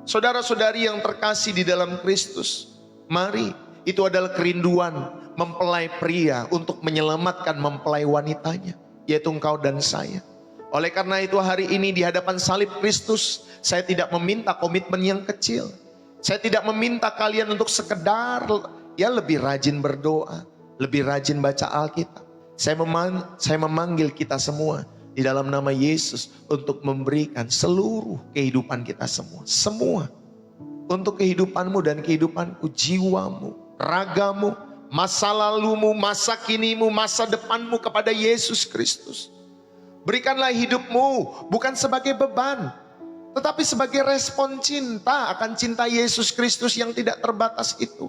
Saudara-saudari yang terkasih di dalam Kristus, mari, itu adalah kerinduan mempelai pria untuk menyelamatkan mempelai wanitanya, yaitu engkau dan saya. Oleh karena itu hari ini di hadapan salib Kristus, saya tidak meminta komitmen yang kecil. Saya tidak meminta kalian untuk sekedar ya lebih rajin berdoa, lebih rajin baca Alkitab. Saya memanggil kita semua di dalam nama Yesus untuk memberikan seluruh kehidupan kita semua. Semua. Untuk kehidupanmu dan kehidupanku, jiwamu, ragamu, masa lalumu, masa kinimu, masa depanmu kepada Yesus Kristus. Berikanlah hidupmu bukan sebagai beban, tetapi sebagai respon cinta akan cinta Yesus Kristus yang tidak terbatas itu.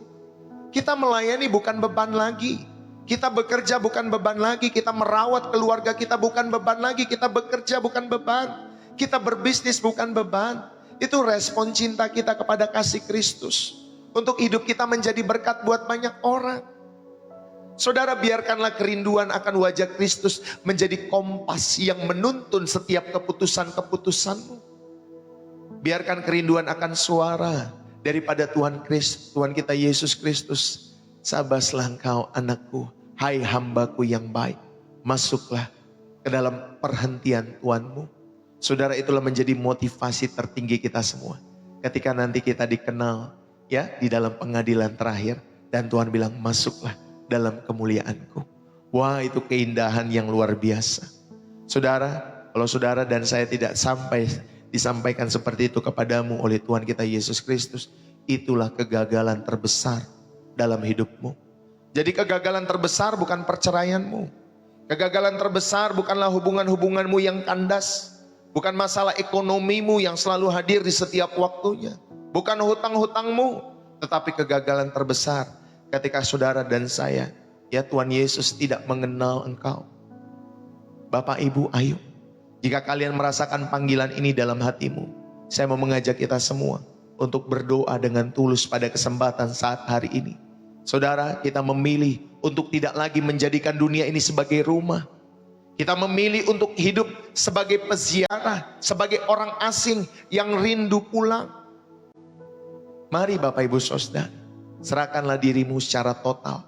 Kita melayani bukan beban lagi. Kita bekerja bukan beban lagi, kita merawat keluarga kita bukan beban lagi, kita bekerja bukan beban, kita berbisnis bukan beban. Itu respon cinta kita kepada kasih Kristus. Untuk hidup kita menjadi berkat buat banyak orang. Saudara, biarkanlah kerinduan akan wajah Kristus menjadi kompas yang menuntun setiap keputusan-keputusanmu. Biarkan kerinduan akan suara daripada Tuhan kita Yesus Kristus. Sabaslah engkau anakku, hai hambaku yang baik, masuklah ke dalam perhentian Tuhanmu. Saudara, itulah menjadi motivasi tertinggi kita semua. Ketika nanti kita dikenal ya di dalam pengadilan terakhir dan Tuhan bilang masuklah dalam kemuliaanku. Wah, itu keindahan yang luar biasa. Saudara, kalau saudara dan saya tidak disampaikan seperti itu kepadamu oleh Tuhan kita Yesus Kristus, itulah kegagalan terbesar dalam hidupmu. Jadi kegagalan terbesar bukan perceraianmu. Kegagalan terbesar bukanlah hubungan-hubunganmu yang kandas. Bukan masalah ekonomimu yang selalu hadir di setiap waktunya. Bukan hutang-hutangmu. Tetapi kegagalan terbesar ketika saudara dan saya, ya Tuhan Yesus tidak mengenal engkau. Bapak Ibu, ayo. Jika kalian merasakan panggilan ini dalam hatimu, saya mau mengajak kita semua untuk berdoa dengan tulus pada kesempatan saat hari ini. Saudara, kita memilih untuk tidak lagi menjadikan dunia ini sebagai rumah. Kita memilih untuk hidup sebagai peziarah, sebagai orang asing yang rindu pulang. Mari Bapak Ibu Saudara, serahkanlah dirimu secara total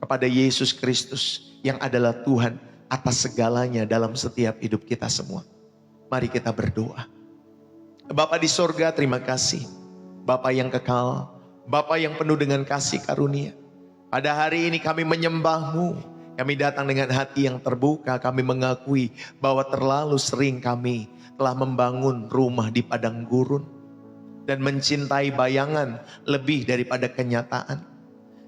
kepada Yesus Kristus yang adalah Tuhan atas segalanya dalam setiap hidup kita semua. Mari kita berdoa. Bapa di sorga, terima kasih. Bapa yang kekal, Bapa yang penuh dengan kasih karunia. Pada hari ini kami menyembah-Mu. Kami datang dengan hati yang terbuka. Kami mengakui bahwa terlalu sering kami telah membangun rumah di padang gurun dan mencintai bayangan lebih daripada kenyataan.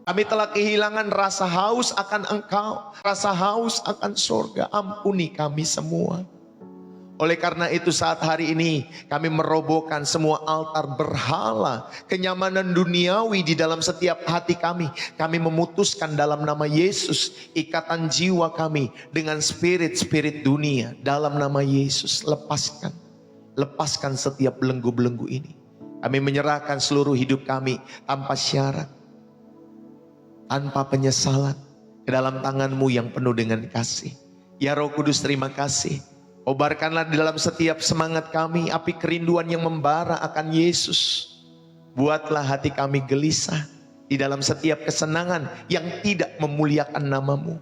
Kami telah kehilangan rasa haus akan Engkau, rasa haus akan sorga. Ampuni kami semua. Oleh karena itu saat hari ini kami merobohkan semua altar berhala, kenyamanan duniawi di dalam setiap hati kami. Kami memutuskan dalam nama Yesus ikatan jiwa kami dengan spirit-spirit dunia. Dalam nama Yesus lepaskan setiap belenggu-belenggu ini. Kami menyerahkan seluruh hidup kami tanpa syarat, tanpa penyesalan ke dalam tangan-Mu yang penuh dengan kasih. Ya Roh Kudus, terima kasih. Obarkanlah di dalam setiap semangat kami api kerinduan yang membara akan Yesus. Buatlah hati kami gelisah di dalam setiap kesenangan yang tidak memuliakan nama-Mu.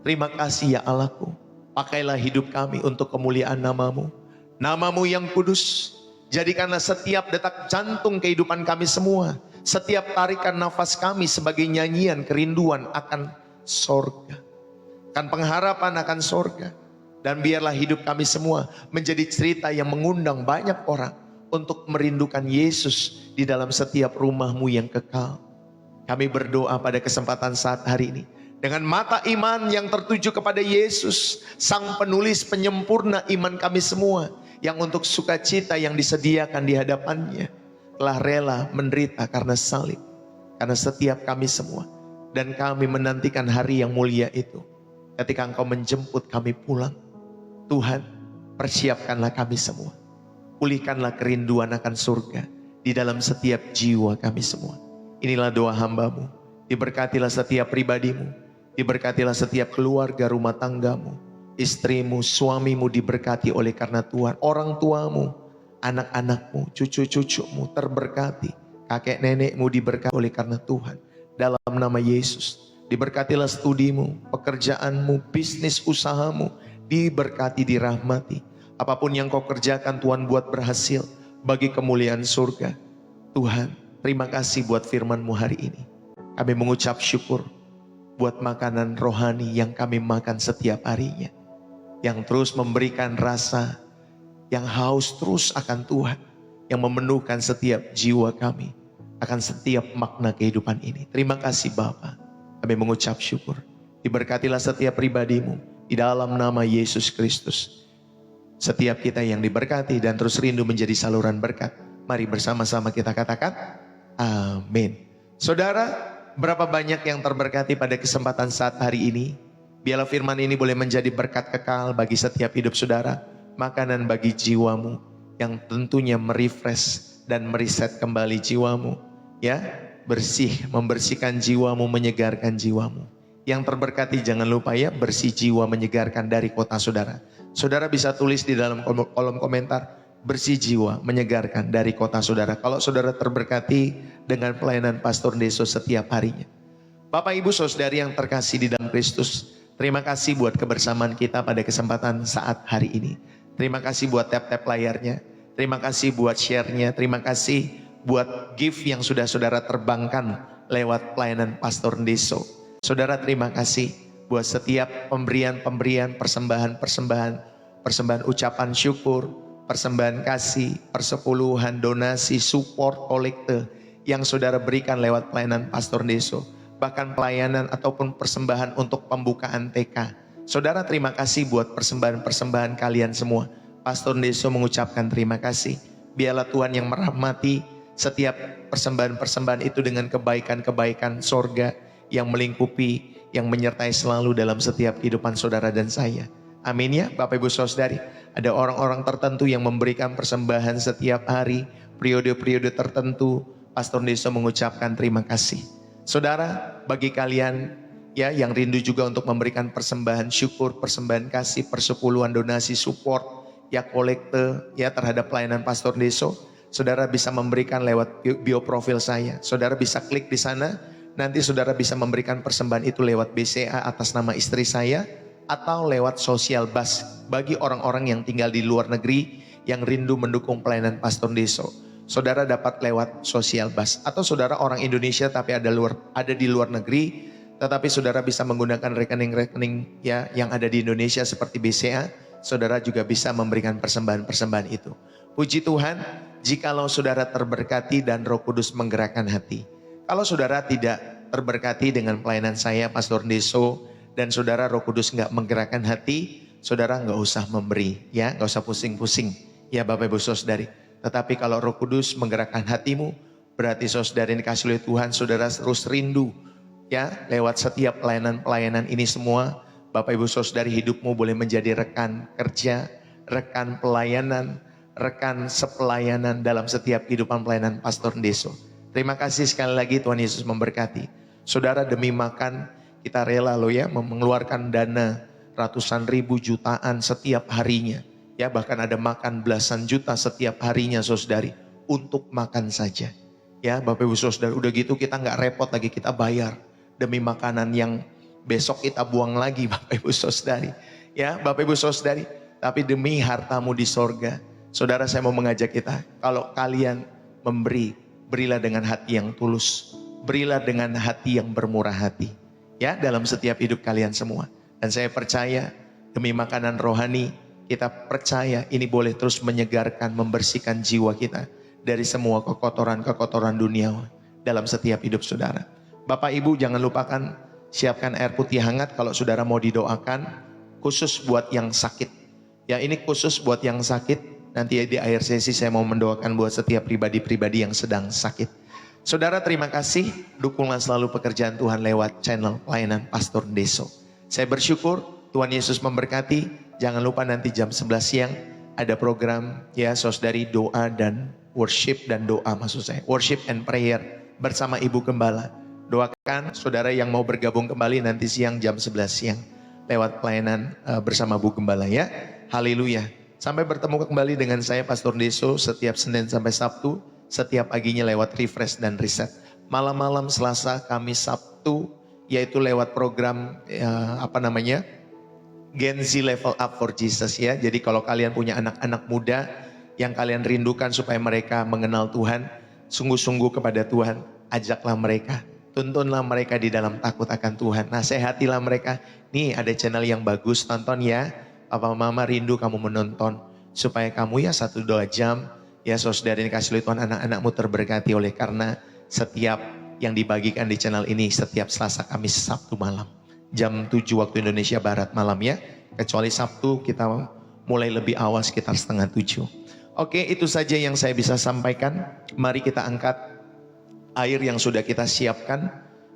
Terima kasih ya Allahku. Pakailah hidup kami untuk kemuliaan nama-Mu. Nama-Mu yang kudus. Jadikanlah setiap detak jantung kehidupan kami semua, setiap tarikan nafas kami sebagai nyanyian kerinduan akan sorga, akan pengharapan akan sorga. Dan biarlah hidup kami semua menjadi cerita yang mengundang banyak orang untuk merindukan Yesus di dalam setiap rumah-Mu yang kekal. Kami berdoa pada kesempatan saat hari ini dengan mata iman yang tertuju kepada Yesus, Sang Penulis Penyempurna iman kami semua, yang untuk sukacita yang disediakan di hadapannya telah rela menderita karena salib, karena setiap kami semua. Dan kami menantikan hari yang mulia itu ketika Engkau menjemput kami pulang. Tuhan, persiapkanlah kami semua. Pulihkanlah kerinduan akan surga di dalam setiap jiwa kami semua. Inilah doa hamba-Mu. Diberkatilah setiap pribadimu, diberkatilah setiap keluarga rumah tanggamu, istrimu, suamimu diberkati oleh karena Tuhan. Orang tuamu, anak-anakmu, cucu-cucumu terberkati. Kakek nenekmu diberkati oleh karena Tuhan. Dalam nama Yesus, diberkatilah studimu, pekerjaanmu, bisnis usahamu, diberkati, dirahmati. Apapun yang kau kerjakan Tuhan buat berhasil bagi kemuliaan surga. Tuhan, terima kasih buat firman-Mu hari ini. Kami mengucap syukur buat makanan rohani yang kami makan setiap harinya, yang terus memberikan rasa yang haus terus akan Tuhan, yang memenuhkan setiap jiwa kami akan setiap makna kehidupan ini. Terima kasih Bapa. Kami mengucap syukur. Diberkatilah setiap pribadimu di dalam nama Yesus Kristus. Setiap kita yang diberkati dan terus rindu menjadi saluran berkat. Mari bersama-sama kita katakan amin. Saudara, berapa banyak yang terberkati pada kesempatan saat hari ini? Biarlah firman ini boleh menjadi berkat kekal bagi setiap hidup saudara, makanan bagi jiwamu yang tentunya merefresh dan mereset kembali jiwamu, ya, bersih, membersihkan jiwamu, menyegarkan jiwamu. Yang terberkati jangan lupa ya, bersih jiwa menyegarkan dari kota saudara. Saudara bisa tulis di dalam kolom komentar, bersih jiwa menyegarkan dari kota saudara. Kalau saudara terberkati dengan pelayanan Pastor Deso setiap harinya. Bapak Ibu Saudari yang terkasih di dalam Kristus, terima kasih buat kebersamaan kita pada kesempatan saat hari ini. Terima kasih buat tap-tap layarnya. Terima kasih buat share-nya. Terima kasih buat gift yang sudah saudara terbangkan lewat pelayanan Pastor Deso. Saudara, terima kasih buat setiap pemberian-pemberian, persembahan ucapan syukur, persembahan kasih, persepuluhan, donasi, support, kolekte yang saudara berikan lewat pelayanan Pastor Deso. Bahkan pelayanan ataupun persembahan untuk pembukaan TK. Saudara, terima kasih buat persembahan-persembahan kalian semua. Pastor Deso mengucapkan terima kasih. Biarlah Tuhan yang merahmati setiap persembahan-persembahan itu dengan kebaikan-kebaikan sorga yang melingkupi, yang menyertai selalu dalam setiap kehidupan saudara dan saya. Amin ya Bapak Ibu Saudari. Ada orang-orang tertentu yang memberikan persembahan setiap hari, periode-periode tertentu. Pastor Deso mengucapkan terima kasih. Saudara, bagi kalian ya yang rindu juga untuk memberikan persembahan syukur, persembahan kasih, persepuluhan, donasi, support, ya kolekte ya terhadap pelayanan Pastor Deso, Saudara bisa memberikan lewat bio profil saya. Saudara bisa klik di sana. Nanti saudara bisa memberikan persembahan itu lewat BCA atas nama istri saya. Atau lewat Social Bus bagi orang-orang yang tinggal di luar negeri yang rindu mendukung pelayanan Pastor Deso. Saudara dapat lewat Social Bus. Atau saudara orang Indonesia tapi ada di luar negeri. Tetapi saudara bisa menggunakan rekening-rekening ya yang ada di Indonesia seperti BCA. Saudara juga bisa memberikan persembahan-persembahan itu. Puji Tuhan, jikalau saudara terberkati dan Roh Kudus menggerakkan hati. Kalau saudara tidak terberkati dengan pelayanan saya, Pastor Deso, dan saudara Roh Kudus nggak menggerakkan hati, saudara nggak usah memberi, ya, nggak usah pusing-pusing, ya Bapak Ibu Saudari. Tetapi kalau Roh Kudus menggerakkan hatimu, berarti saudara yang dikasih oleh Tuhan, saudara terus rindu, ya, lewat setiap pelayanan-pelayanan ini semua. Bapak Ibu Saudari, hidupmu boleh menjadi rekan kerja, rekan pelayanan, rekan sepelayanan dalam setiap kehidupan pelayanan Pastor Deso. Terima kasih sekali lagi, Tuhan Yesus memberkati. Saudara, demi makan kita rela loh ya mengeluarkan dana ratusan ribu jutaan setiap harinya. Ya, bahkan ada makan belasan juta setiap harinya saudari untuk makan saja. Ya Bapak Ibu Saudari, udah gitu kita nggak repot lagi, kita bayar demi makanan yang besok kita buang lagi Bapak Ibu Saudari. Ya Bapak Ibu Saudari, tapi demi hartamu di sorga. Saudara, saya mau mengajak kita, kalau kalian memberi, berilah dengan hati yang tulus. Berilah dengan hati yang bermurah hati. Ya, dalam setiap hidup kalian semua. Dan saya percaya demi makanan rohani, kita percaya ini boleh terus menyegarkan, membersihkan jiwa kita dari semua kekotoran-kekotoran dunia dalam setiap hidup saudara. Bapak Ibu jangan lupakan siapkan air putih hangat kalau saudara mau didoakan, khusus buat yang sakit. Ya, ini khusus buat yang sakit. Nanti di akhir sesi saya mau mendoakan buat setiap pribadi-pribadi yang sedang sakit. Saudara, terima kasih, dukunglah selalu pekerjaan Tuhan lewat channel pelayanan Pastor Deso. Saya bersyukur Tuhan Yesus memberkati. Jangan lupa nanti jam 11 siang ada program ya saudari, doa dan worship, dan doa maksud saya, worship and prayer bersama Ibu Gembala. Doakan saudara yang mau bergabung kembali nanti siang jam 11 siang lewat pelayanan bersama Bu Gembala ya. Haleluya. Sampai bertemu kembali dengan saya Pastor Deso setiap Senin sampai Sabtu, setiap paginya lewat refresh dan reset. Malam-malam Selasa, Kamis, Sabtu yaitu lewat program Gen Z Level Up for Jesus ya. Jadi kalau kalian punya anak-anak muda yang kalian rindukan supaya mereka mengenal Tuhan, sungguh-sungguh kepada Tuhan, ajaklah mereka. Tuntunlah mereka di dalam takut akan Tuhan. Nasihatilah mereka. Nih ada channel yang bagus, tonton ya. Papa mama rindu kamu menonton. Supaya kamu ya 1-2 jam. Ya saudara yang dikasih oleh Tuhan, anak-anakmu terberkati oleh karena setiap yang dibagikan di channel ini setiap Selasa, Kamis, Sabtu malam. Jam 7 waktu Indonesia Barat malam ya. Kecuali Sabtu kita mulai lebih awal sekitar 6:30. Oke, itu saja yang saya bisa sampaikan. Mari kita angkat air yang sudah kita siapkan,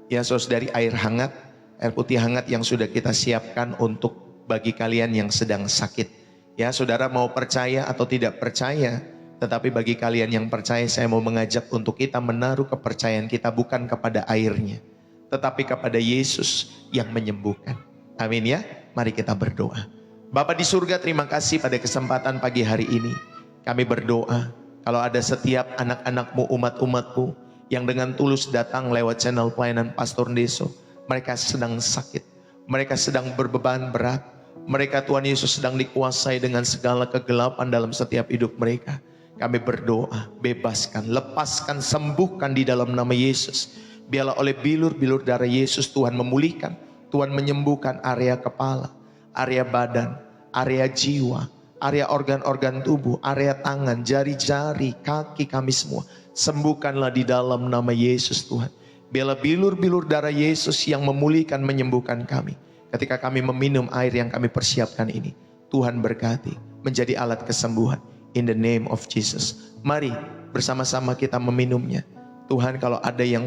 ya saudari, air hangat, air putih hangat yang sudah kita siapkan untuk bagi kalian yang sedang sakit. Ya saudara, mau percaya atau tidak percaya, tetapi bagi kalian yang percaya, saya mau mengajak untuk kita menaruh kepercayaan kita bukan kepada airnya, tetapi kepada Yesus yang menyembuhkan. Amin ya, mari kita berdoa. Bapa di surga, terima kasih pada kesempatan pagi hari ini. Kami berdoa, kalau ada setiap anak-anakmu, umat-umatmu, yang dengan tulus datang lewat channel pelayanan Pastor Deso, mereka sedang sakit, mereka sedang berbeban berat, mereka Tuhan Yesus sedang dikuasai dengan segala kegelapan dalam setiap hidup mereka. Kami berdoa, bebaskan, lepaskan, sembuhkan di dalam nama Yesus. Biarlah oleh bilur-bilur darah Yesus Tuhan memulihkan, Tuhan menyembuhkan area kepala, area badan, area jiwa, area organ-organ tubuh, area tangan, jari-jari, kaki kami semua. Sembuhkanlah di dalam nama Yesus Tuhan. Biarlah bilur-bilur darah Yesus yang memulihkan, menyembuhkan kami. Ketika kami meminum air yang kami persiapkan ini, Tuhan berkati, menjadi alat kesembuhan. In the name of Jesus. Mari bersama-sama kita meminumnya. Tuhan, kalau ada yang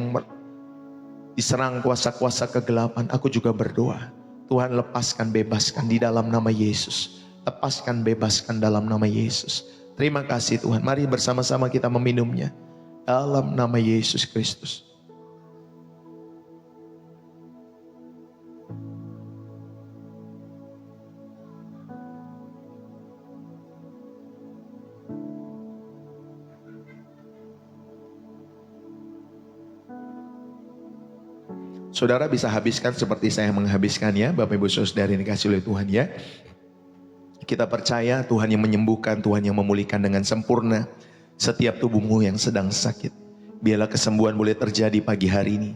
diserang kuasa-kuasa kegelapan, aku juga berdoa. Tuhan, lepaskan, bebaskan di dalam nama Yesus. Lepaskan, bebaskan dalam nama Yesus. Terima kasih Tuhan. Mari bersama-sama kita meminumnya dalam nama Yesus Kristus. Saudara bisa habiskan seperti saya menghabiskannya, Bapak Ibu Saudara yang dikasihi oleh Tuhan ya. Kita percaya Tuhan yang menyembuhkan, Tuhan yang memulihkan dengan sempurna setiap tubuhmu yang sedang sakit. Biarlah kesembuhan boleh terjadi pagi hari ini.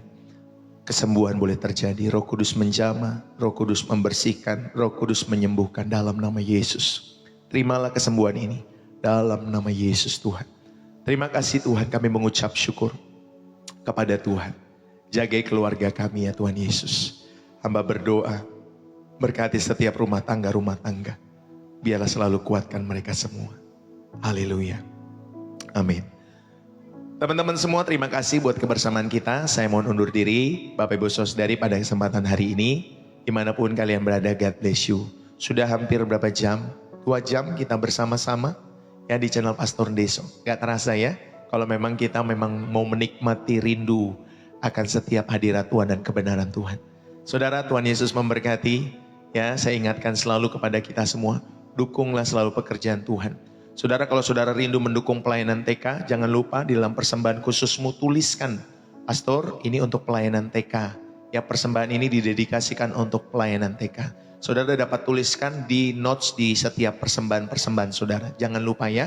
Kesembuhan boleh terjadi, Roh Kudus menjamah, Roh Kudus membersihkan, Roh Kudus menyembuhkan dalam nama Yesus. Terimalah kesembuhan ini dalam nama Yesus Tuhan. Terima kasih Tuhan, kami mengucap syukur kepada Tuhan. Jagai keluarga kami ya Tuhan Yesus. Hamba berdoa, berkati setiap rumah tangga. Biarlah selalu kuatkan mereka semua. Haleluya. Amin. Teman-teman semua, terima kasih buat kebersamaan kita. Saya mohon undur diri, Bapak Ibu Saudari, pada kesempatan hari ini. Dimanapun kalian berada, God bless you. Sudah hampir berapa jam? 2 jam kita bersama-sama ya di channel Pastor Deso. Gak terasa ya, kalau memang kita mau menikmati rindu akan setiap hadirat Tuhan dan kebenaran Tuhan. Saudara, Tuhan Yesus memberkati. Ya, saya ingatkan selalu kepada kita semua, dukunglah selalu pekerjaan Tuhan. Saudara, kalau saudara rindu mendukung pelayanan TK, jangan lupa di dalam persembahan khususmu tuliskan, Pastor, ini untuk pelayanan TK. Ya, persembahan ini didedikasikan untuk pelayanan TK. Saudara dapat tuliskan di notes di setiap persembahan saudara. Jangan lupa ya.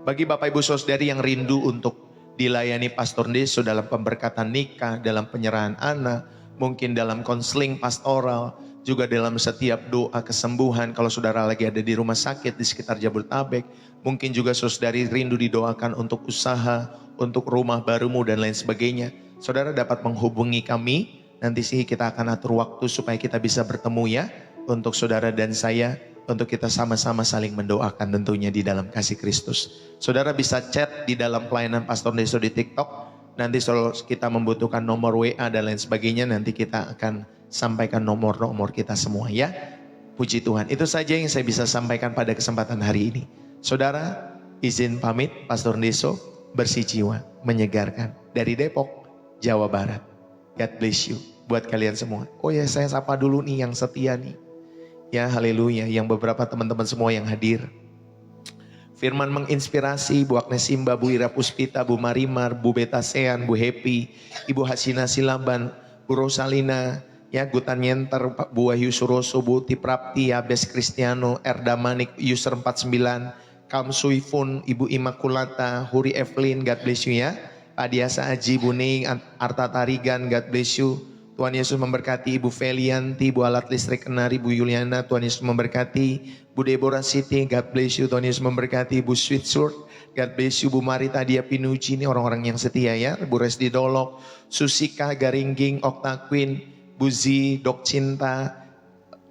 Bagi Bapak Ibu Saudari yang rindu untuk dilayani Pastor Deso dalam pemberkatan nikah, dalam penyerahan anak, mungkin dalam konseling pastoral, juga dalam setiap doa kesembuhan. Kalau saudara lagi ada di rumah sakit di sekitar Jabodetabek, mungkin juga saudari rindu didoakan untuk usaha, untuk rumah barumu dan lain sebagainya. Saudara dapat menghubungi kami, nanti sih kita akan atur waktu supaya kita bisa bertemu ya, untuk saudara dan saya, untuk kita sama-sama saling mendoakan tentunya di dalam kasih Kristus. Saudara bisa chat di dalam pelayanan Pastor Deso di TikTok. Nanti kalau kita membutuhkan nomor WA dan lain sebagainya, nanti kita akan sampaikan nomor-nomor kita semua ya. Puji Tuhan. Itu saja yang saya bisa sampaikan pada kesempatan hari ini. Saudara, izin pamit, Pastor Deso bersih jiwa, menyegarkan dari Depok, Jawa Barat. God bless you buat kalian semua. Oh ya, saya sapa dulu nih yang setia nih. Ya, haleluya, yang beberapa teman-teman semua yang hadir. Firman menginspirasi, Bu Agnes Simba, Bu Ira Puspita, Bu Marimar, Bu Beta Sean, Bu Happy, Ibu Hasina Silaban, Bu Rosalina, ya Gutan Nyenter, Bu Wahyu Suroso, Bu Tiprapti, Abes Kristiano, Erda Manik, user 49, Kam Suifun, Ibu Imakulata, Huri Evelyn, God bless you ya. Adiasa Aji, Bu Ning, Arta Tarigan, God bless you. Tuhan Yesus memberkati. Ibu Felianti, Bu Alat Listrik Kenari, Bu Yuliana, Tuhan Yesus memberkati. Bu Deborah Siti, God bless you, Tuhan Yesus memberkati. Bu Sweet Sword, God bless you. Bu Marita Dia Pinucci, ini orang-orang yang setia ya. Bu Resdi Dolok, Susika Garingging, Okta Queen, Bu Zi, Dok Cinta,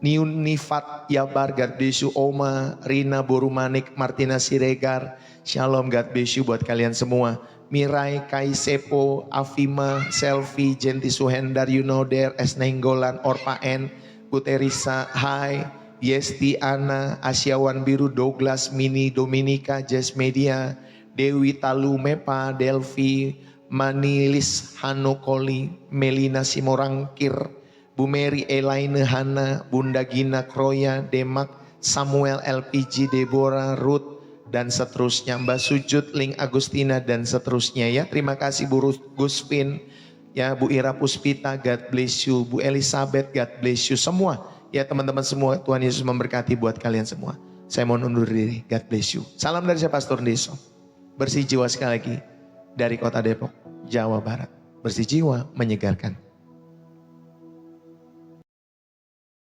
Niun Nifat Yabar, God bless you. Oma, Rina Borumanik, Martina Siregar, Shalom, God bless you buat kalian semua. Mirai, Kai Sepo, Afima, Selvi, Jenti Suhendar, Yunoder, Esnenggolan, Orpa N, Bu Teresa, Hai, Yesti, Ana, Asyawan Biru, Douglas, Mini, Dominika, Jess Media, Dewi Talu, Mepa, Delvi, Manilis, Hanokoli, Melina Simorangkir, Bu Mary, Elaine, Hana, Bunda Gina, Kroya, Demak, Samuel, LPG, Deborah, Ruth, dan seterusnya, Mbak Sujud, Ling Agustina, dan seterusnya ya. Terima kasih Bu Guspin, ya Bu Ira Puspita, God bless you. Bu Elizabeth, God bless you semua. Ya teman-teman semua, Tuhan Yesus memberkati buat kalian semua. Saya mohon undur diri, God bless you. Salam dari saya Pastor Deso. Bersih jiwa sekali lagi dari kota Depok, Jawa Barat. Bersih jiwa, menyegarkan.